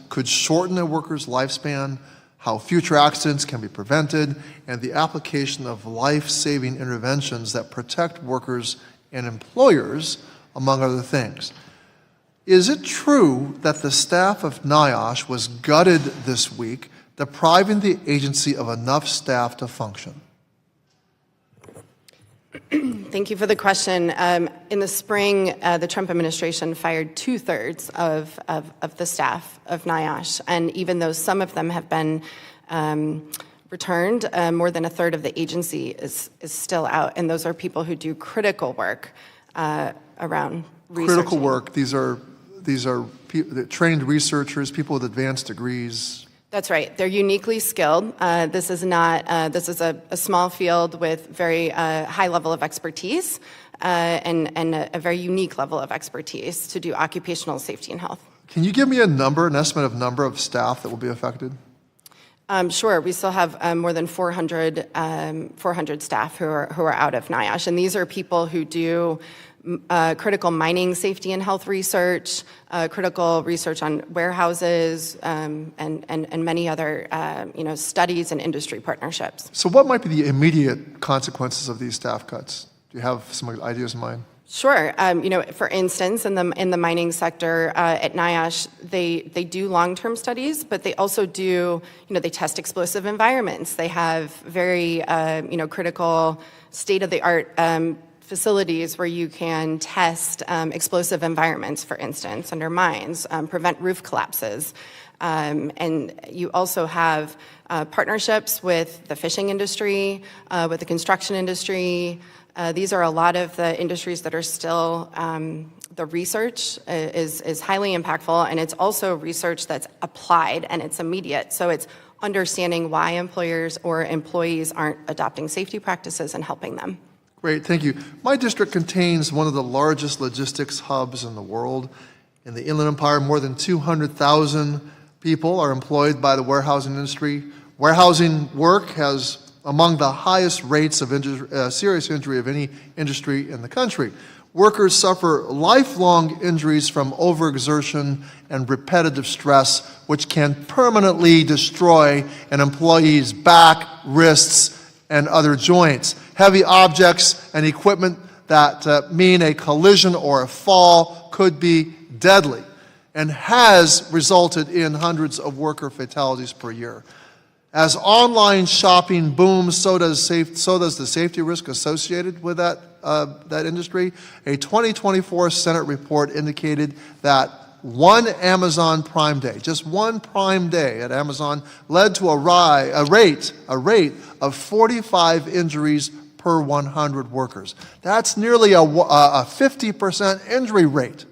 could shorten a worker's lifespan, how future accidents can be prevented, and the application of life-saving interventions that protect workers and employers, among other things. Is it true that the staff of NIOSH was gutted this week, depriving the agency of enough staff to function? Thank you for the question. In the spring, the Trump administration fired 2/3 of the staff of NIOSH, and even though some of them have been returned, more than 1/3 of the agency is still out, and those are people who do critical work around research. Critical work. These are trained researchers, people with advanced degrees. That's right. They're uniquely skilled. This is a small field with very high level of expertise and a very unique level of expertise to do occupational safety and health. Can you give me an estimate of number of staff that will be affected? Sure. We still have more than 400 staff who are out of NIOSH, and these are people who do critical mining safety and health research, critical research on warehouses, and many other studies and industry partnerships. So what might be the immediate consequences of these staff cuts? Do you have some ideas in mind? Sure. For instance, in the mining sector at NIOSH, they do long-term studies, but they also do, they test explosive environments. They have very, critical state-of-the-art facilities where you can test explosive environments, for instance, under mines, prevent roof collapses. And you also have partnerships with the fishing industry, with the construction industry. These are a lot of the industries that are still, the research is highly impactful, and it's also research that's applied and it's immediate. So it's understanding why employers or employees aren't adopting safety practices and helping them. Great, thank you. My district contains one of the largest logistics hubs in the world. In the Inland Empire, more than 200,000 people are employed by the warehousing industry. Warehousing work has among the highest rates of serious injury of any industry in the country. Workers suffer lifelong injuries from overexertion and repetitive stress, which can permanently destroy an employee's back, wrists, and other joints. Heavy objects and equipment that mean a collision or a fall could be deadly and has resulted in hundreds of worker fatalities per year. As online shopping booms, so does the safety risk associated with that industry. A 2024 Senate report indicated that one Amazon Prime Day, just one Prime Day at Amazon, led to a rate of 45 injuries per 100 workers. That's nearly a 50% injury rate.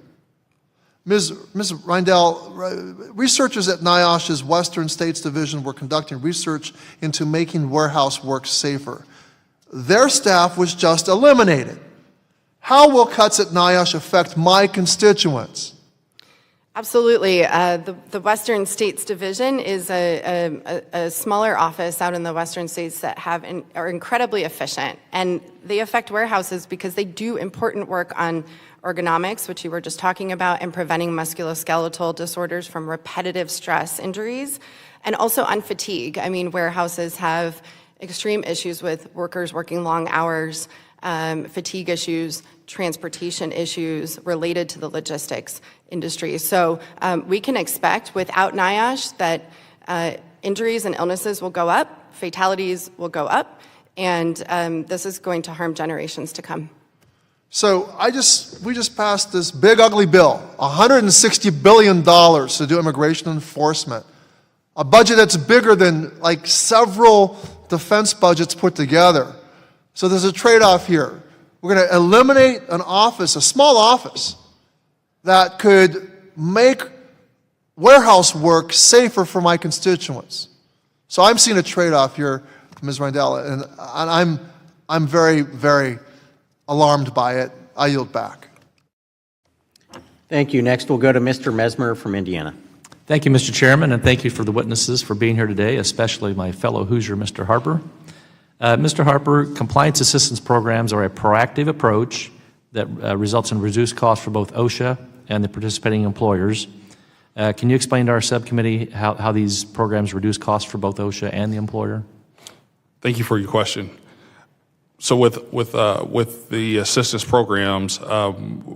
Ms. Reindel, researchers at NIOSH's Western States Division were conducting research into making warehouse work safer. Their staff was just eliminated. How will cuts at NIOSH affect my constituents? Absolutely. The Western States Division is a smaller office out in the Western states that are incredibly efficient. And they affect warehouses because they do important work on ergonomics, which you were just talking about, and preventing musculoskeletal disorders from repetitive stress injuries, and also on fatigue. I mean, warehouses have extreme issues with workers working long hours, fatigue issues, transportation issues related to the logistics industry. So we can expect without NIOSH that injuries and illnesses will go up, fatalities will go up, and this is going to harm generations to come. So we just passed this big ugly bill, $160 billion to do immigration enforcement, a budget that's bigger than like several defense budgets put together. So there's a trade-off here. We're going to eliminate an office, a small office, that could make warehouse work safer for my constituents. So I'm seeing a trade-off here, Ms. Reindel, and I'm very, very alarmed by it. I yield back. Thank you. Next, we'll go to Mr. Mesmer from Indiana. Thank you, Mr. Chairman, and thank you for the witnesses for being here today, especially my fellow Hoosier, Mr. Harper. Mr. Harper, compliance assistance programs are a proactive approach that results in reduced costs for both OSHA and the participating employers. Can you explain to our subcommittee how these programs reduce costs for both OSHA and the employer? Thank you for your question. So with the assistance programs,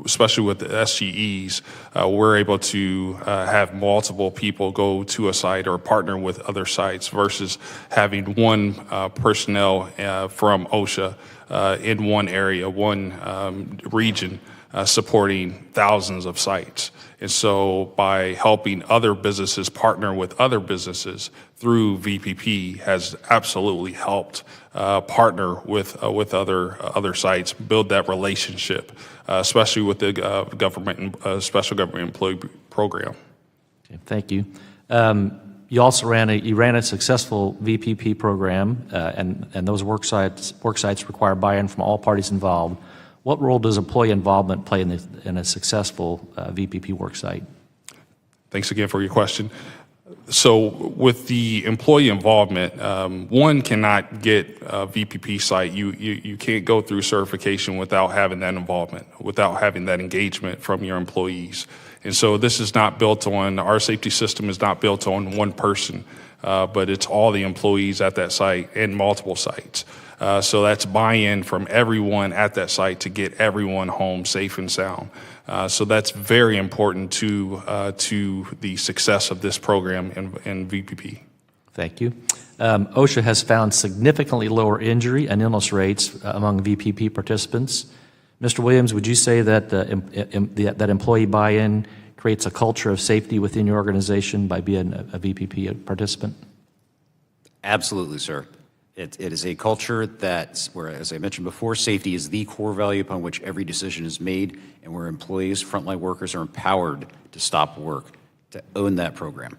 especially with the SGEs, we're able to have multiple people go to a site or partner with other sites versus having one personnel from OSHA in one area, one region, supporting thousands of sites. And so by helping other businesses partner with other businesses through VPP has absolutely helped partner with other sites, build that relationship, especially with the government special government employee program. Okay, thank you. You also ran a successful VPP program, and those work sites require buy-in from all parties involved. What role does employee involvement play in a successful VPP work site? Thanks again for your question. So with the employee involvement, one cannot get a VPP site. You can't go through certification without having that involvement, without having that engagement from your employees. And so this is not built on, our safety system is not built on one person, but it's all the employees at that site and multiple sites. So that's buy-in from everyone at that site to get everyone home safe and sound. So that's very important to the success of this program in VPP. Thank you. OSHA has found significantly lower injury and illness rates among VPP participants. Mr. Williams, would you say that that employee buy-in creates a culture of safety within your organization by being a VPP participant? Absolutely, sir. It is a culture where, as I mentioned before, safety is the core value upon which every decision is made, and where employees, frontline workers are empowered to stop work, to own that program.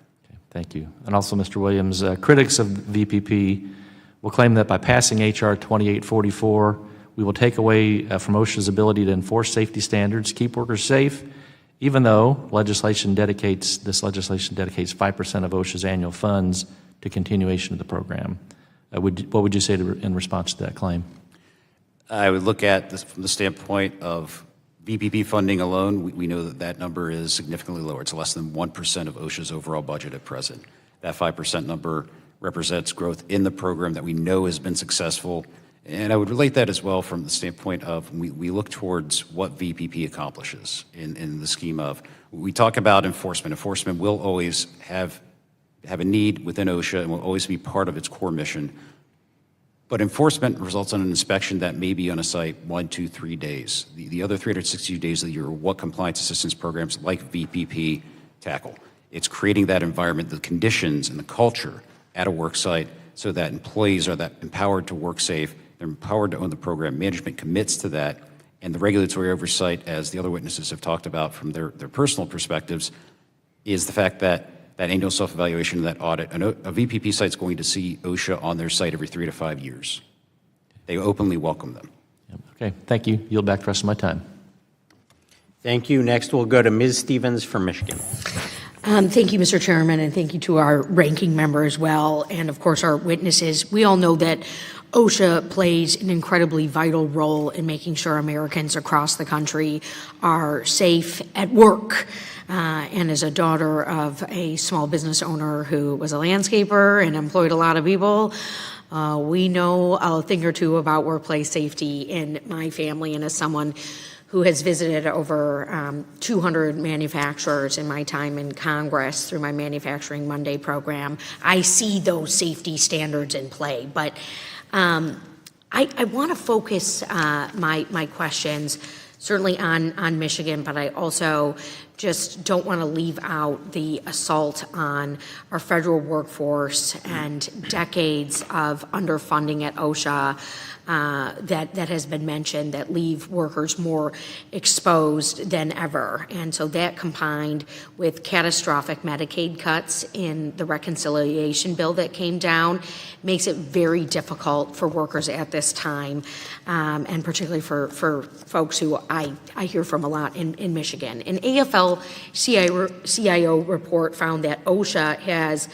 Thank you. And also, Mr. Williams, critics of VPP will claim that by passing H.R. 2844, we will take away from OSHA's ability to enforce safety standards, keep workers safe, even though this legislation dedicates 5% of OSHA's annual funds to continuation of the program. What would you say in response to that claim? I would look at this from the standpoint of VPP funding alone. We know that that number is significantly lower. It's less than 1% of OSHA's overall budget at present. That 5% number represents growth in the program that we know has been successful. And I would relate that as well from the standpoint of we look towards what VPP accomplishes in the scheme of, we talk about enforcement. Enforcement will always have a need within OSHA and will always be part of its core mission. But enforcement results in an inspection that may be on a site 1, 2, 3 days. The other 362 days of the year are what compliance assistance programs like VPP tackle. It's creating that environment, the conditions and the culture at a work site so that employees are that empowered to work safe, they're empowered to own the program. Management commits to that, and the regulatory oversight, as the other witnesses have talked about from their personal perspectives, is the fact that that annual self-evaluation, that audit, a VPP site's going to see OSHA on their site every 3 to 5 years. They openly welcome them. Okay, thank you. Yield back the rest of my time. Thank you. Next, we'll go to Ms. Stevens from Michigan. Thank you, Mr. Chairman, and thank you to our ranking member as well, and of course our witnesses. We all know that OSHA plays an incredibly vital role in making sure Americans across the country are safe at work. And as a daughter of a small business owner who was a landscaper and employed a lot of people, we know a thing or two about workplace safety in my family, and as someone who has visited over 200 manufacturers in my time in Congress through my Manufacturing Monday program, I see those safety standards in play. But I want to focus my questions certainly on Michigan, but I also just don't want to leave out the assault on our federal workforce and decades of underfunding at OSHA that has been mentioned that leave workers more exposed than ever. And so that combined with catastrophic Medicaid cuts in the reconciliation bill that came down makes it very difficult for workers at this time, and particularly for folks who I hear from a lot in Michigan. An AFL-CIO report found that OSHA has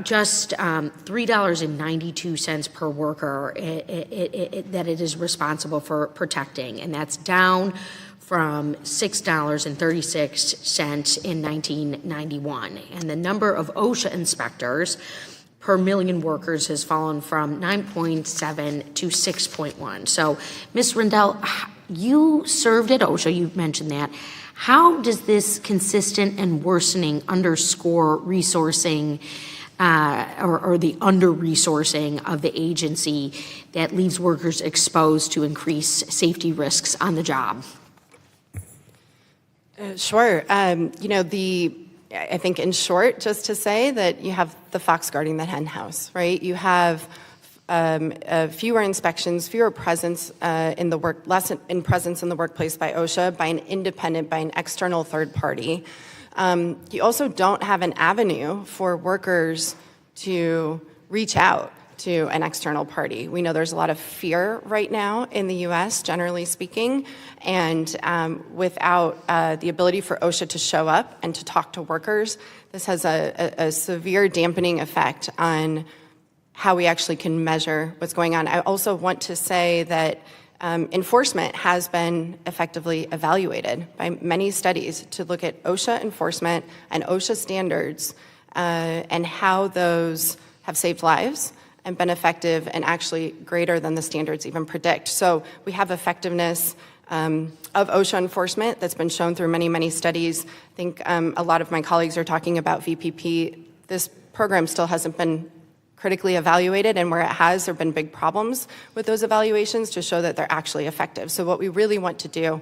just $3.92 per worker that it is responsible for protecting, and that's down from $6.36 in 1991. And the number of OSHA inspectors per million workers has fallen from 9.7 to 6.1. So, Ms. Rendell, you served at OSHA, you mentioned that. How does this consistent and worsening underscore resourcing or the under-resourcing of the agency that leaves workers exposed to increased safety risks on the job? Sure. I think in short, just to say that you have the fox guarding the hen house, right? You have fewer inspections, fewer presence in the work, less in presence in the workplace by OSHA, by an external third party. You also don't have an avenue for workers to reach out to an external party. We know there's a lot of fear right now in the U.S., generally speaking, and without the ability for OSHA to show up and to talk to workers, this has a severe dampening effect on how we actually can measure what's going on. I also want to say that enforcement has been effectively evaluated by many studies to look at OSHA enforcement and OSHA standards and how those have saved lives and been effective and actually greater than the standards even predict. So we have effectiveness of OSHA enforcement that's been shown through many, many studies. I think a lot of my colleagues are talking about VPP. This program still hasn't been critically evaluated, and where it has, there have been big problems with those evaluations to show that they're actually effective. So what we really want to do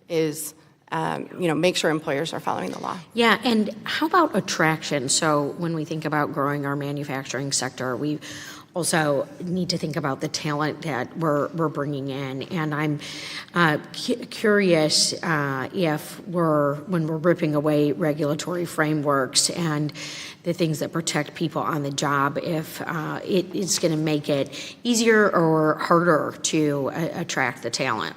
is make sure employers are following the law. Yeah, and how about attraction? So when we think about growing our manufacturing sector, we also need to think about the talent that we're bringing in. And I'm curious if when we're ripping away regulatory frameworks and the things that protect people on the job, if it is going to make it easier or harder to attract the talent.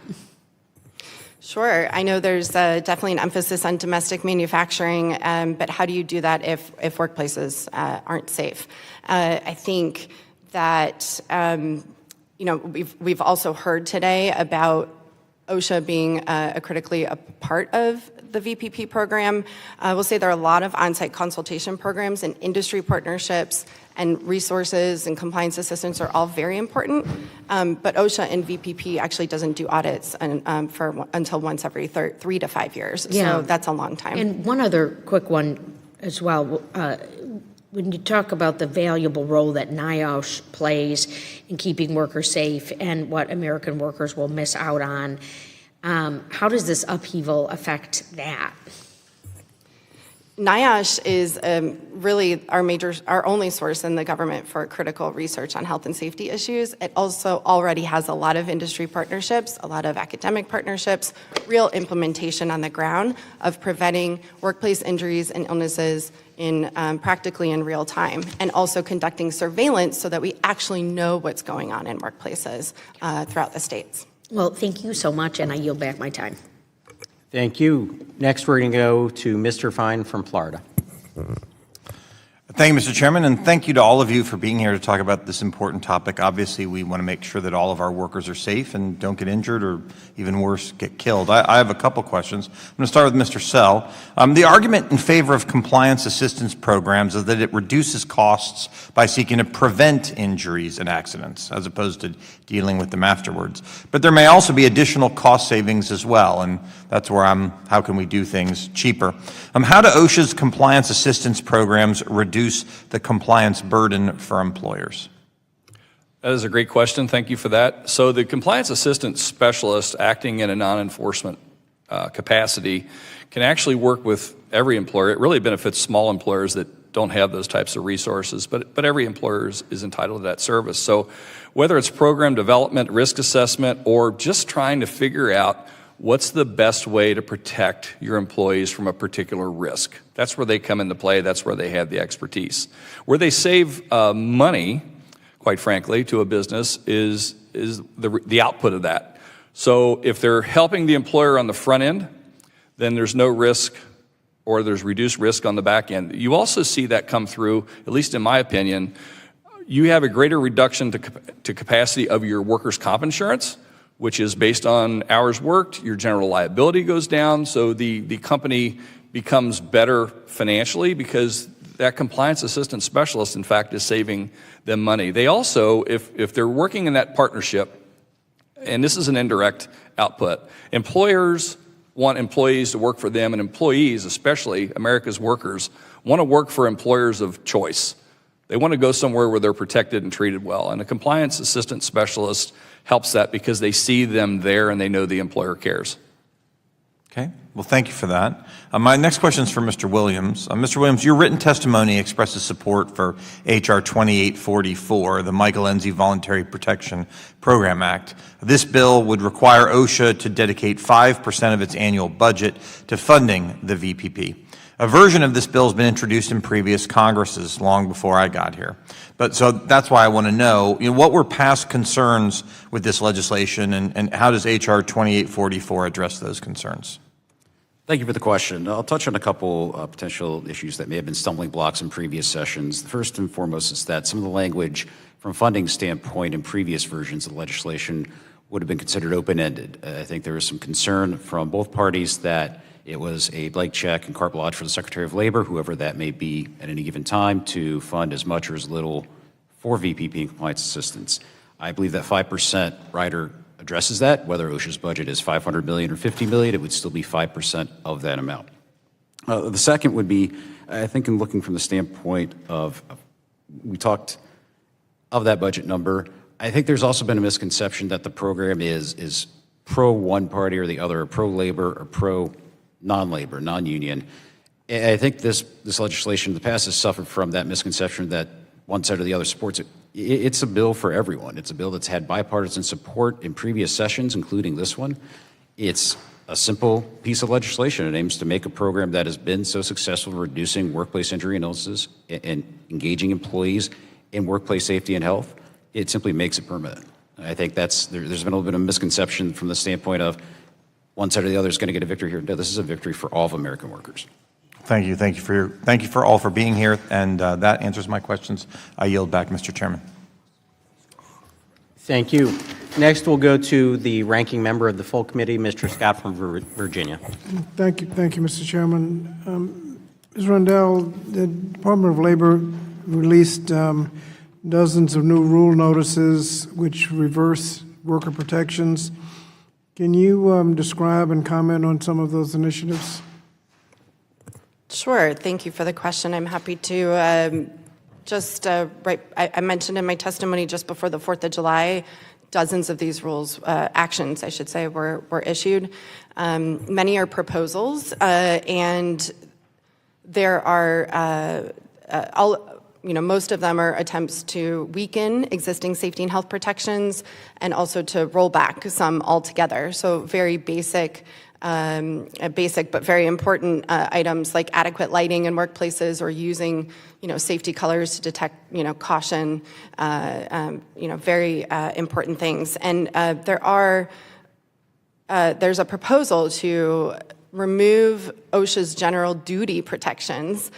Sure. I know there's definitely an emphasis on domestic manufacturing, but how do you do that if workplaces aren't safe? I think that we've also heard today about OSHA being critically a part of the VPP program. We'll say there are a lot of on-site consultation programs and industry partnerships, and resources and compliance assistance are all very important. But OSHA and VPP actually doesn't do audits until once every 3 to 5 years. Yeah. So that's a long time. And one other quick one as well. When you talk about the valuable role that NIOSH plays in keeping workers safe and what American workers will miss out on, how does this upheaval affect that? NIOSH is really our only source in the government for critical research on health and safety issues. It also already has a lot of industry partnerships, a lot of academic partnerships, real implementation on the ground of preventing workplace injuries and illnesses practically in real time, and also conducting surveillance so that we actually know what's going on in workplaces throughout the states. Well, thank you so much, and I yield back my time. Thank you. Next, we're going to go to Mr. Fine from Florida. Thank you, Mr. Chairman, and thank you to all of you for being here to talk about this important topic. Obviously, we want to make sure that all of our workers are safe and don't get injured or, even worse, get killed. I have a couple questions. I'm going to start with Mr. Sell. The argument in favor of compliance assistance programs is that it reduces costs by seeking to prevent injuries and accidents, as opposed to dealing with them afterwards. But there may also be additional cost savings as well, and that's where how can we do things cheaper? How do OSHA's compliance assistance programs reduce the compliance burden for employers? That is a great question. Thank you for that. So the compliance assistance specialist acting in a non-enforcement capacity can actually work with every employer. It really benefits small employers that don't have those types of resources, but every employer is entitled to that service. So whether it's program development, risk assessment, or just trying to figure out what's the best way to protect your employees from a particular risk, that's where they come into play. That's where they have the expertise. Where they save money, quite frankly, to a business is the output of that. So if they're helping the employer on the front end, then there's no risk, or there's reduced risk on the back end. You also see that come through, at least in my opinion. You have a greater reduction to capacity of your workers' comp insurance, which is based on hours worked. Your general liability goes down, so the company becomes better financially because that compliance assistance specialist, in fact, is saving them money. They also, if they're working in that partnership, and this is an indirect output, employers want employees to work for them, and employees, especially America's workers, want to work for employers of choice. They want to go somewhere where they're protected and treated well, and a compliance assistance specialist helps that because they see them there and they know the employer cares. Okay, well, thank you for that. My next question is for Mr. Williams. Mr. Williams, your written testimony expresses support for H.R. 2844, the Michael Enzi Voluntary Protection Program Act. This bill would require OSHA to dedicate 5% of its annual budget to funding the VPP. A version of this bill has been introduced in previous Congresses long before I got here. But so that's why I want to know, what were past concerns with this legislation, and how does H.R. 2844 address those concerns? Thank you for the question. I'll touch on a couple potential issues that may have been stumbling blocks in previous sessions. The first and foremost is that some of the language from a funding standpoint in previous versions of the legislation would have been considered open-ended. I think there was some concern from both parties that it was a blank check and carte blanche for the Secretary of Labor, whoever that may be at any given time, to fund as much or as little for VPP and compliance assistance. I believe that 5% rider addresses that. Whether OSHA's budget is $500 million or $50 million, it would still be 5% of that amount. The second would be, I think, in looking from the standpoint of, we talked of that budget number, I think there's also been a misconception that the program is pro one party or the other, pro-labor or pro-non-labor, non-union. I think this legislation in the past has suffered from that misconception that one side or the other supports it. It's a bill for everyone. It's a bill that's had bipartisan support in previous sessions, including this one. It's a simple piece of legislation. It aims to make a program that has been so successful in reducing workplace injury and illnesses and engaging employees in workplace safety and health. It simply makes it permanent. I think there's been a little bit of misconception from the standpoint of one side or the other is going to get a victory here. No, this is a victory for all of American workers. Thank you. Thank you for all for being here. And that answers my questions. I yield back, Mr. Chairman. Thank you. Next, we'll go to the ranking member of the full committee, Mr. Scott from Virginia. Thank you, Mr. Chairman. Ms. Rundell, the Department of Labor released dozens of new rule notices which reverse worker protections. Can you describe and comment on some of those initiatives? Sure. Thank you for the question. I'm happy to. I mentioned in my testimony just before the 4th of July, dozens of these rules, actions, I should say, were issued. Many are proposals, and there are most of them are attempts to weaken existing safety and health protections and also to roll back some altogether. So very basic but very important items like adequate lighting in workplaces or using, safety colors to detect, caution, very important things. And there's a proposal to remove OSHA's general duty protections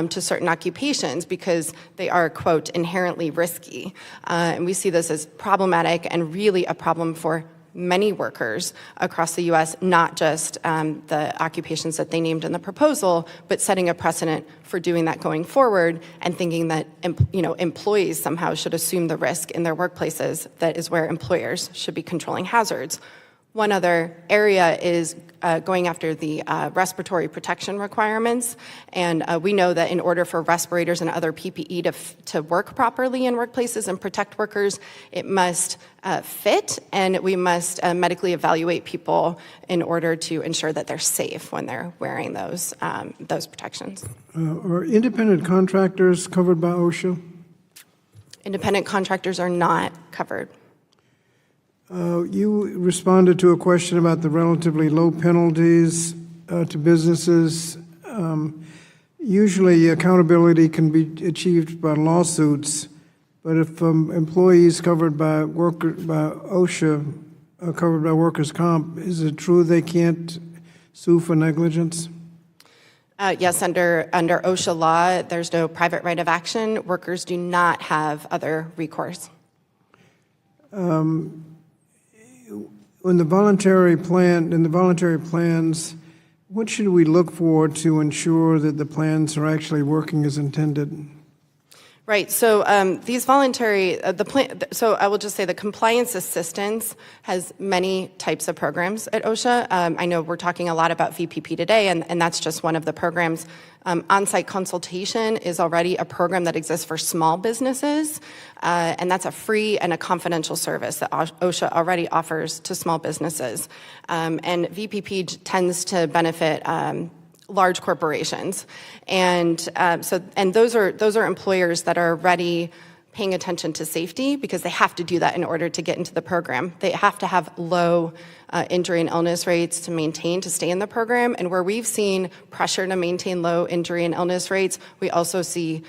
to certain occupations because they are, quote, inherently risky. And we see this as problematic and really a problem for many workers across the U.S., not just the occupations that they named in the proposal, but setting a precedent for doing that going forward and thinking that employees somehow should assume the risk in their workplaces. That is where employers should be controlling hazards. One other area is going after the respiratory protection requirements. And we know that in order for respirators and other PPE to work properly in workplaces and protect workers, it must fit, and we must medically evaluate people in order to ensure that they're safe when they're wearing those protections. Are independent contractors covered by OSHA? Independent contractors are not covered. You responded to a question about the relatively low penalties to businesses. Usually accountability can be achieved by lawsuits, but if employees covered by OSHA are covered by workers' comp, is it true they can't sue for negligence? Yes, under OSHA law, there's no private right of action. Workers do not have other recourse. In the voluntary plans, what should we look for to ensure that the plans are actually working as intended? Right. So these voluntary, so I will just say the compliance assistance has many types of programs at OSHA. I know we're talking a lot about VPP today, and that's just one of the programs. On-site consultation is already a program that exists for small businesses, and that's a free and a confidential service that OSHA already offers to small businesses. And VPP tends to benefit large corporations, and those are employers that are already paying attention to safety because they have to do that in order to get into the program. They have to have low injury and illness rates to stay in the program. And where we've seen pressure to maintain low injury and illness rates, we also see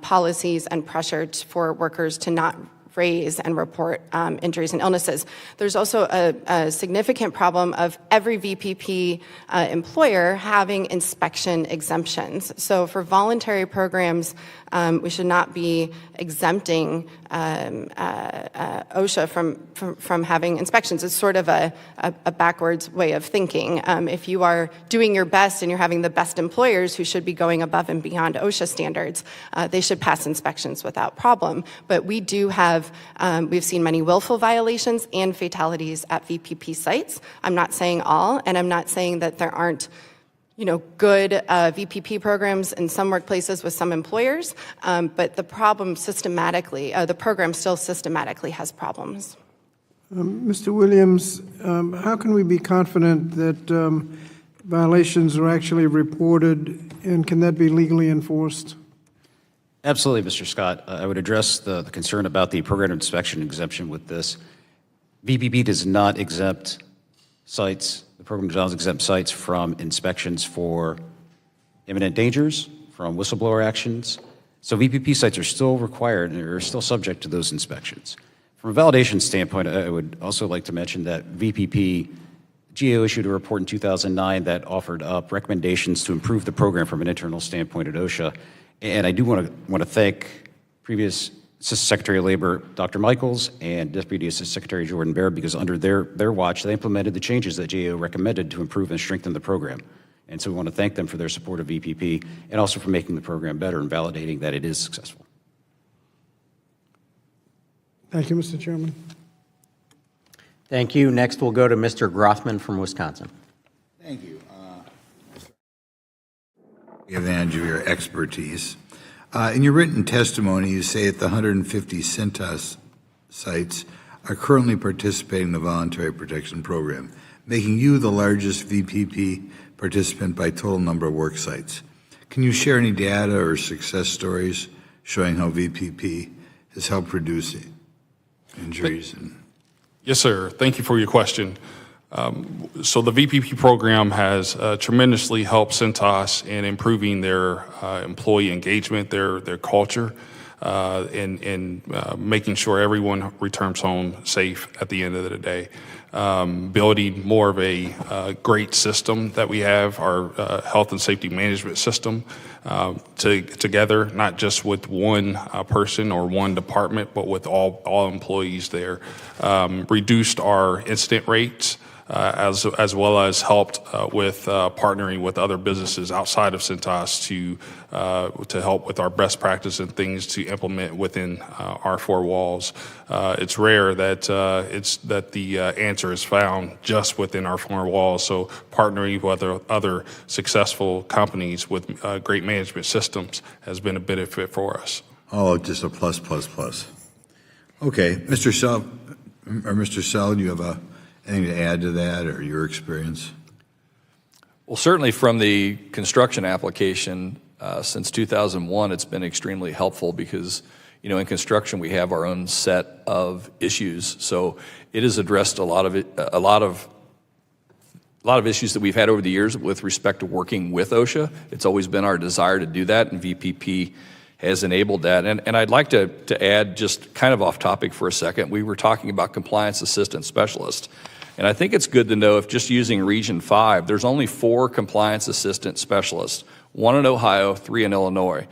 policies and pressure for workers to not raise and report injuries and illnesses. There's also a significant problem of every VPP employer having inspection exemptions. So for voluntary programs, we should not be exempting OSHA from having inspections. It's sort of a backwards way of thinking. If you are doing your best and you're having the best employers who should be going above and beyond OSHA standards, they should pass inspections without problem. But we do have, we've seen many willful violations and fatalities at VPP sites. I'm not saying all, and I'm not saying that there aren't good VPP programs in some workplaces with some employers, but the program still systematically has problems. Mr. Williams, how can we be confident that violations are actually reported, and can that be legally enforced? Absolutely, Mr. Scott. I would address the concern about the program inspection exemption with this. VPP does not exempt sites, the program does not exempt sites from inspections for imminent dangers, from whistleblower actions. So VPP sites are still required and are still subject to those inspections. From a validation standpoint, I would also like to mention that VPP, GAO issued a report in 2009 that offered up recommendations to improve the program from an internal standpoint at OSHA. And I do want to thank previous Assistant Secretary of Labor, Dr. Michaels, and Deputy Assistant Secretary Jordan Baird, because under their watch, they implemented the changes that GAO recommended to improve and strengthen the program. And so we want to thank them for their support of VPP and also for making the program better and validating that it is successful. Thank you, Mr. Chairman. Thank you. Next, we'll go to Mr. Grothman from Wisconsin. Thank you. Advantage of your expertise. In your written testimony, you say that the 150 Cintas sites are currently participating in the Voluntary Protection Program, making you the largest VPP participant by total number of work sites. Can you share any data or success stories showing how VPP has helped reduce injuries? Yes, sir. Thank you for your question. So the VPP program has tremendously helped Cintas in improving their employee engagement, their culture, and making sure everyone returns home safe at the end of the day. Building more of a great system that we have, our health and safety management system, together, not just with one person or one department, but with all employees there. Reduced our incident rates, as well as helped with partnering with other businesses outside of Cintas to help with our best practice and things to implement within our four walls. It's rare that the answer is found just within our four walls. So partnering with other successful companies with great management systems has been a benefit for us. Oh, just a plus. Okay, Mr. Sell, do you have anything to add to that or your experience? Well, certainly from the construction application since 2001, it's been extremely helpful because, in construction we have our own set of issues. So it has addressed a lot of issues that we've had over the years with respect to working with OSHA. It's always been our desire to do that, and VPP has enabled that. And I'd like to add, just kind of off topic for a second, we were talking about compliance assistant specialists. And I think it's good to know, if just using Region 5, there's only 4 compliance assistant specialists, 1 in Ohio, 3 in Illinois,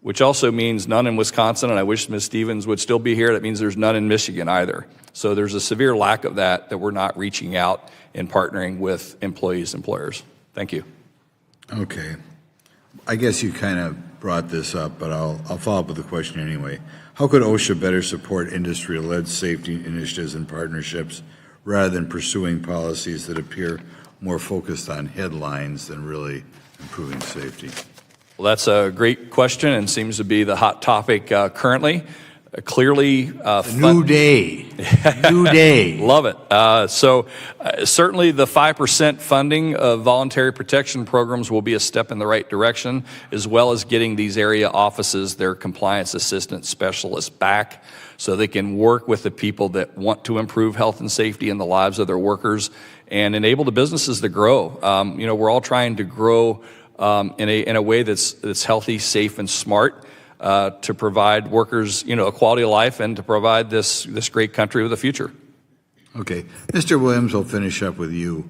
which also means none in Wisconsin, and I wish Ms. Stevens would still be here. That means there's none in Michigan either. So there's a severe lack of that we're not reaching out and partnering with employers. Thank you. Okay. I guess you kind of brought this up, but I'll follow up with a question anyway. How could OSHA better support industry-led safety initiatives and partnerships rather than pursuing policies that appear more focused on headlines than really improving safety? Well, that's a great question and seems to be the hot topic currently. Clearly, new day. New day. Love it. So certainly the 5% funding of voluntary protection programs will be a step in the right direction, as well as getting these area offices, their compliance assistant specialists back so they can work with the people that want to improve health and safety in the lives of their workers and enable the businesses to grow. We're all trying to grow in a way that's healthy, safe, and smart. To provide workers, a quality of life and to provide this great country with a future. Okay. Mr. Williams, I'll finish up with you.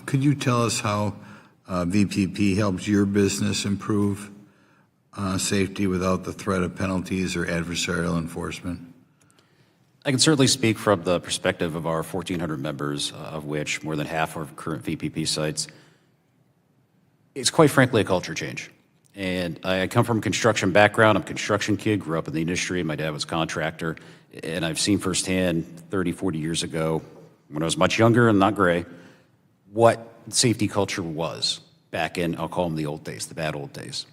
Could you tell us how VPP helps your business improve safety without the threat of penalties or adversarial enforcement? I can certainly speak from the perspective of our 1,400 members, of which more than half are current VPP sites. It's quite frankly a culture change. And I come from a construction background. I'm a construction kid, grew up in the industry. My dad was a contractor. And I've seen firsthand 30, 40 years ago, when I was much younger and not gray, what safety culture was back in, I'll call them the old days, the bad old days.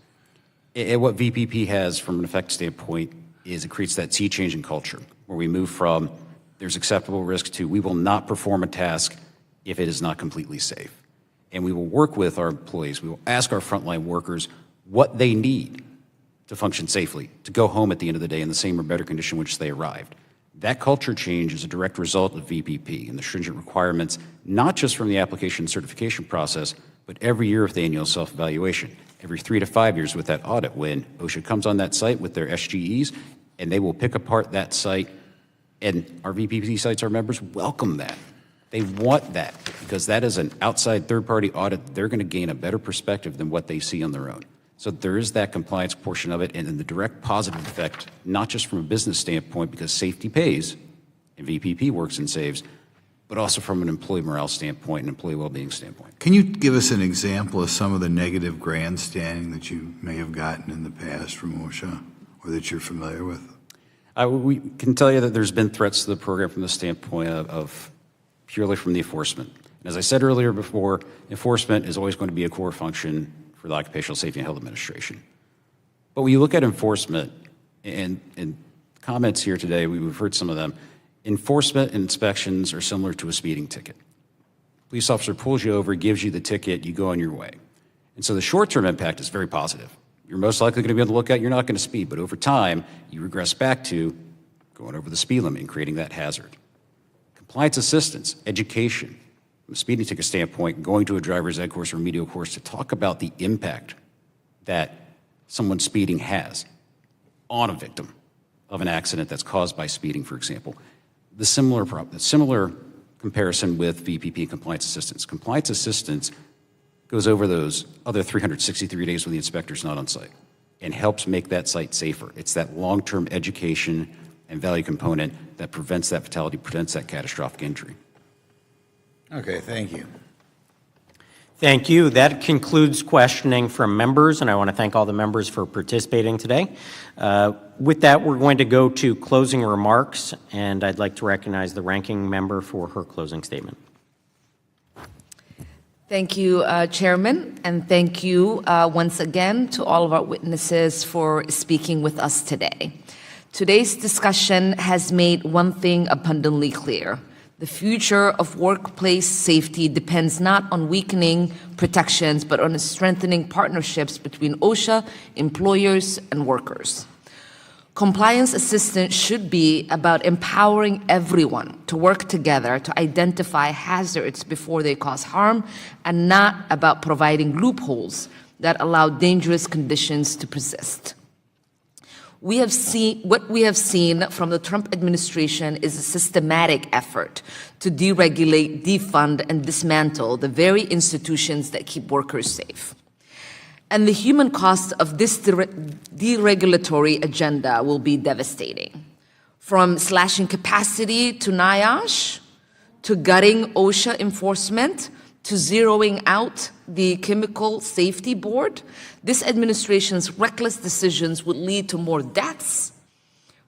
And what VPP has from an effect standpoint is it creates that sea change in culture, where we move from there's acceptable risk to we will not perform a task if it is not completely safe. And we will work with our employees. We will ask our frontline workers what they need to function safely, to go home at the end of the day in the same or better condition in which they arrived. That culture change is a direct result of VPP and the stringent requirements, not just from the application and certification process, but every year of the annual self-evaluation. Every 3 to 5 years with that audit, when OSHA comes on that site with their SGEs, and they will pick apart that site, and our VPP sites, our members welcome that. They want that because that is an outside third-party audit. They're going to gain a better perspective than what they see on their own. So there is that compliance portion of it, and then the direct positive effect, not just from a business standpoint, because safety pays, and VPP works and saves, but also from an employee morale standpoint and employee well-being standpoint. Can you give us an example of some of the negative grandstanding that you may have gotten in the past from OSHA, or that you're familiar with? We can tell you that there's been threats to the program from the standpoint of purely from the enforcement. And as I said earlier before, enforcement is always going to be a core function for the Occupational Safety and Health Administration. But when you look at enforcement, and comments here today, we've heard some of them, enforcement and inspections are similar to a speeding ticket. Police officer pulls you over, gives you the ticket, you go on your way. And so the short-term impact is very positive. You're most likely going to be able to look at, you're not going to speed, but over time, you regress back to going over the speed limit and creating that hazard. Compliance assistance, education, from a speeding ticket standpoint, going to a driver's ed course or remedial course to talk about the impact that someone speeding has on a victim of an accident that's caused by speeding, for example. The similar comparison with VPP compliance assistance. Compliance assistance goes over those other 363 days when the inspector's not on site and helps make that site safer. It's that long-term education and value component that prevents that fatality, prevents that catastrophic injury. Okay, thank you. Thank you. That concludes questioning from members, and I want to thank all the members for participating today. With that, we're going to go to closing remarks, and I'd like to recognize the ranking member for her closing statement. Thank you, Chairman, and thank you once again to all of our witnesses for speaking with us today. Today's discussion has made one thing abundantly clear. The future of workplace safety depends not on weakening protections, but on strengthening partnerships between OSHA, employers, and workers. Compliance assistance should be about empowering everyone to work together to identify hazards before they cause harm, and not about providing loopholes that allow dangerous conditions to persist. What we have seen from the Trump administration is a systematic effort to deregulate, defund, and dismantle the very institutions that keep workers safe. And the human cost of this deregulatory agenda will be devastating. From slashing capacity to NIOSH, to gutting OSHA enforcement, to zeroing out the Chemical Safety Board, this administration's reckless decisions would lead to more deaths,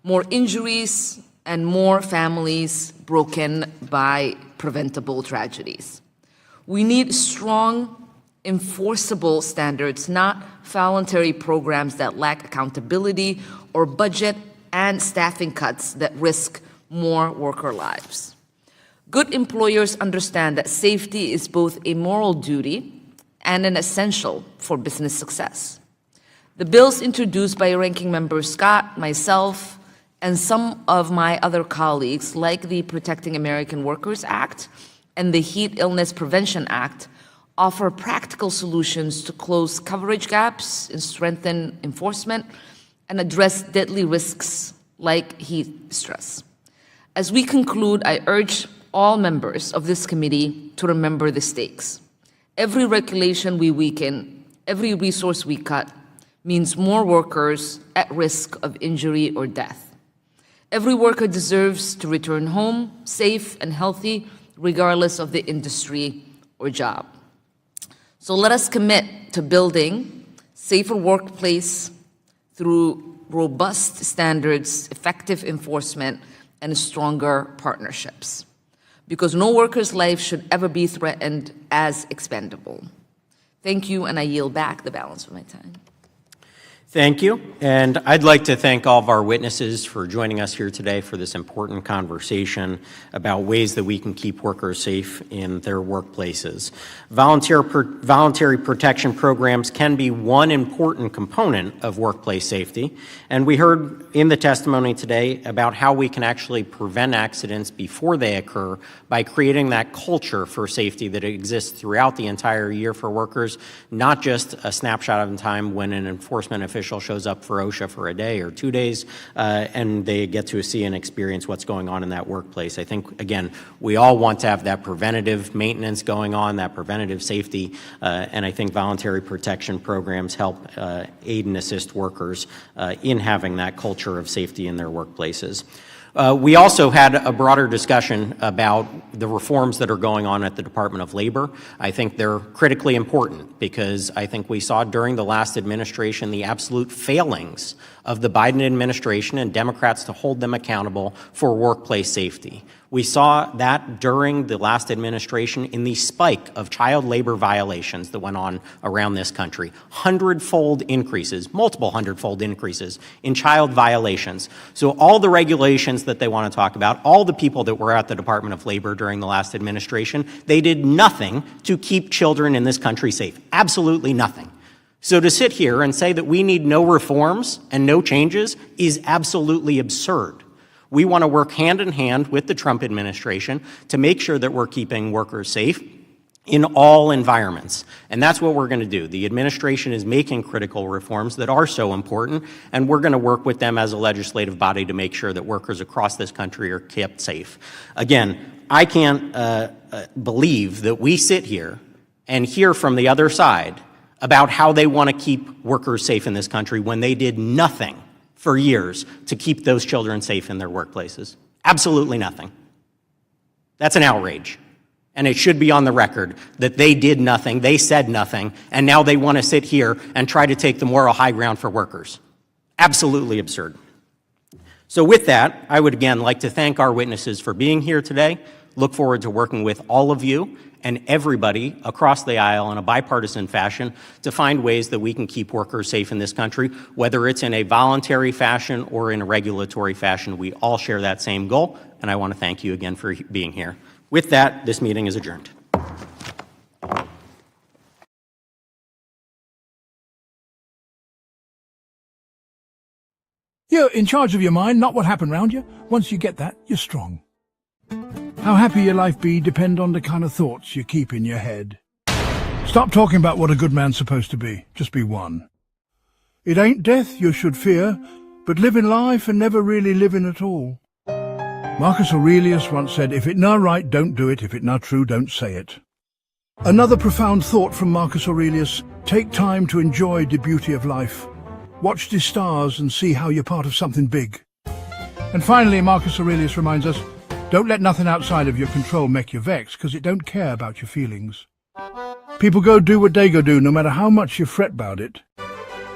more injuries, and more families broken by preventable tragedies. We need strong, enforceable standards, not voluntary programs that lack accountability or budget and staffing cuts that risk more worker lives. Good employers understand that safety is both a moral duty and an essential for business success. The bills introduced by Ranking Member Scott, myself, and some of my other colleagues, like the Protecting American Workers Act and the Heat Illness Prevention Act, offer practical solutions to close coverage gaps and strengthen enforcement and address deadly risks like heat stress. As we conclude, I urge all members of this committee to remember the stakes. Every regulation we weaken, every resource we cut, means more workers at risk of injury or death. Every worker deserves to return home safe and healthy, regardless of the industry or job. So let us commit to building safer workplace through robust standards, effective enforcement, and stronger partnerships. Because no worker's life should ever be threatened as expendable. Thank you, and I yield back the balance of my time. Thank you. And I'd like to thank all of our witnesses for joining us here today for this important conversation about ways that we can keep workers safe in their workplaces. Voluntary protection programs can be one important component of workplace safety. And we heard in the testimony today about how we can actually prevent accidents before they occur by creating that culture for safety that exists throughout the entire year for workers, not just a snapshot in time when an enforcement official shows up for OSHA for a day or 2 days and they get to see and experience what's going on in that workplace. I think, again, we all want to have that preventative maintenance going on, that preventative safety, and I think voluntary protection programs help aid and assist workers in having that culture of safety in their workplaces. We also had a broader discussion about the reforms that are going on at the Department of Labor. I think they're critically important because I think we saw during the last administration the absolute failings of the Biden administration and Democrats to hold them accountable for workplace safety. We saw that during the last administration in the spike of child labor violations that went on around this country. Hundredfold increases, multiple hundredfold increases in child violations. So all the regulations that they want to talk about, all the people that were at the Department of Labor during the last administration, they did nothing to keep children in this country safe. Absolutely nothing. So to sit here and say that we need no reforms and no changes is absolutely absurd. We want to work hand in hand with the Trump administration to make sure that we're keeping workers safe in all environments. And that's what we're going to do. The administration is making critical reforms that are so important, and we're going to work with them as a legislative body to make sure that workers across this country are kept safe. Again, I can't believe that we sit here and hear from the other side about how they want to keep workers safe in this country when they did nothing for years to keep those children safe in their workplaces. Absolutely nothing. That's an outrage. And it should be on the record that they did nothing, they said nothing, and now they want to sit here and try to take the moral high ground for workers. Absolutely absurd. So with that, I would again like to thank our witnesses for being here today. Look forward to working with all of you and everybody across the aisle in a bipartisan fashion to find ways that we can keep workers safe in this country, whether it's in a voluntary fashion or in a regulatory fashion. We all share that same goal, and I want to thank you again for being here. With that, this meeting is adjourned. You're in charge of your mind, not what happened around you. Once you get that, you're strong. How happy your life be depend on the kind of thoughts you keep in your head. Stop talking about what a good man's supposed to be. Just be one. It ain't death you should fear, but living life and never really living at all. Marcus Aurelius once said, if it not right, don't do it. If it not true, don't say it. Another profound thought from Marcus Aurelius, take time to enjoy the beauty of life. Watch the stars and see how you're part of something big. And finally, Marcus Aurelius reminds us, don't let nothing outside of your control make you vex, because it don't care about your feelings. People go do what they go do, no matter how much you fret about it.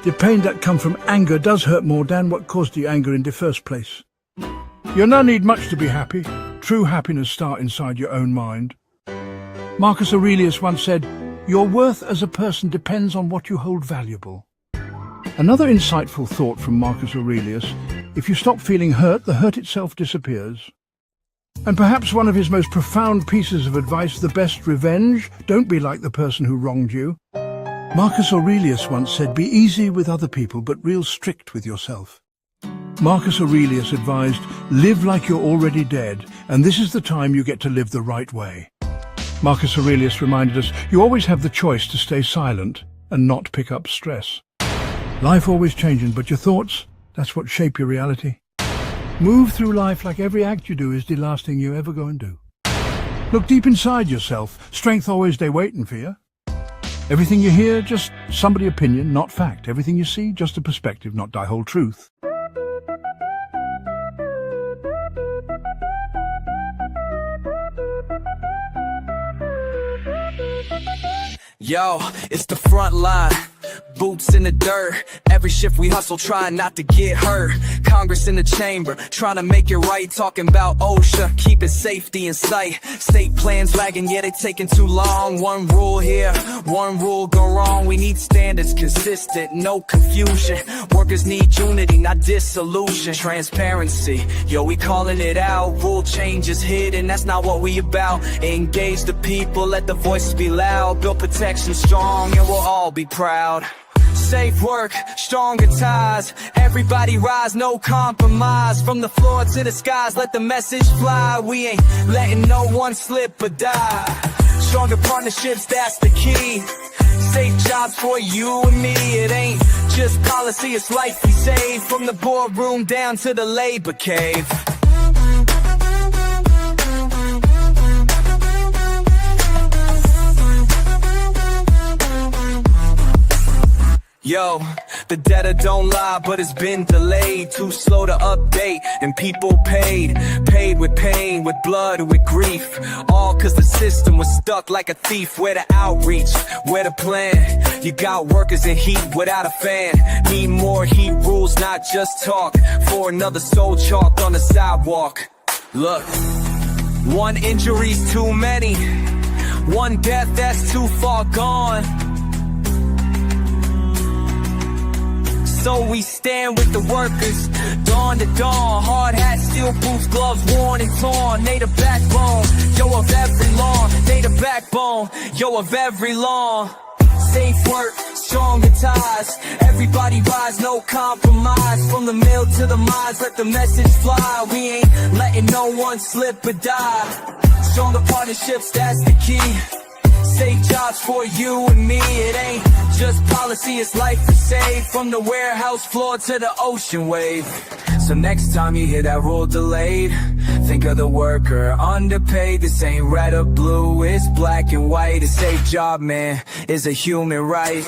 The pain that come from anger does hurt more than what caused the anger in the first place. You no need much to be happy. True happiness starts inside your own mind. Marcus Aurelius once said, your worth as a person depends on what you hold valuable. Another insightful thought from Marcus Aurelius, if you stop feeling hurt, the hurt itself disappears. And perhaps one of his most profound pieces of advice, the best revenge, don't be like the person who wronged you. Marcus Aurelius once said, be easy with other people, but real strict with yourself. Marcus Aurelius advised, live like you're already dead, and this is the time you get to live the right way. Marcus Aurelius reminded us, you always have the choice to stay silent and not pick up stress. Life always changing, but your thoughts, that's what shape your reality. Move through life like every act you do is the last thing you ever go and do. Look deep inside yourself. Strength always stay waiting for you. Everything you hear, just somebody's opinion, not fact. Everything you see, just a perspective, not thy whole truth. Yo, it's the front line. Boots in the dirt. Every shift we hustle, trying not to get hurt. Congress in the chamber, trying to make it right, talking about OSHA, keeping safety in sight. State plans lagging, yeah, they taking too long. One rule here, one rule go wrong. We need standards consistent, no confusion. Workers need unity, not dissolution. Transparency, yo, we calling it out. Rule changes hidden, that's not what we about. Engage the people, let the voices be loud. Build protection strong, and we'll all be proud. Safe work, stronger ties. Everybody rise, no compromise. From the floor to the skies, let the message fly. We ain't letting no one slip or die. Stronger partnerships, that's the key. Safe jobs for you and me. It ain't just policy, it's life we save. From the boardroom down to the labor cave. Yo, the data don't lie, but it's been delayed. Too slow to update, and people paid with pain, with blood, with grief. All cause the system was stuck like a thief. Where the outreach, where the plan? You got workers in heat without a fan. Need more heat rules, not just talk. For another soul chalked on the sidewalk. Look, one injury's too many. One death that's too far gone. So we stand with the workers, dawn to dawn. Hard hats, steel boots, gloves worn and torn. They the backbone, yo, of every lawn. They the backbone, yo, of every lawn. Safe work, stronger ties. Everybody rise, no compromise. From the mill to the mines, let the message fly. We ain't letting no one slip or die. Stronger partnerships, that's the key. Safe jobs for you and me. It ain't just policy, it's life we save. From the warehouse floor to the ocean wave. So next time you hear that rule delayed, think of the worker underpaid. This ain't red or blue, it's black and white. A safe job, man, is a human right.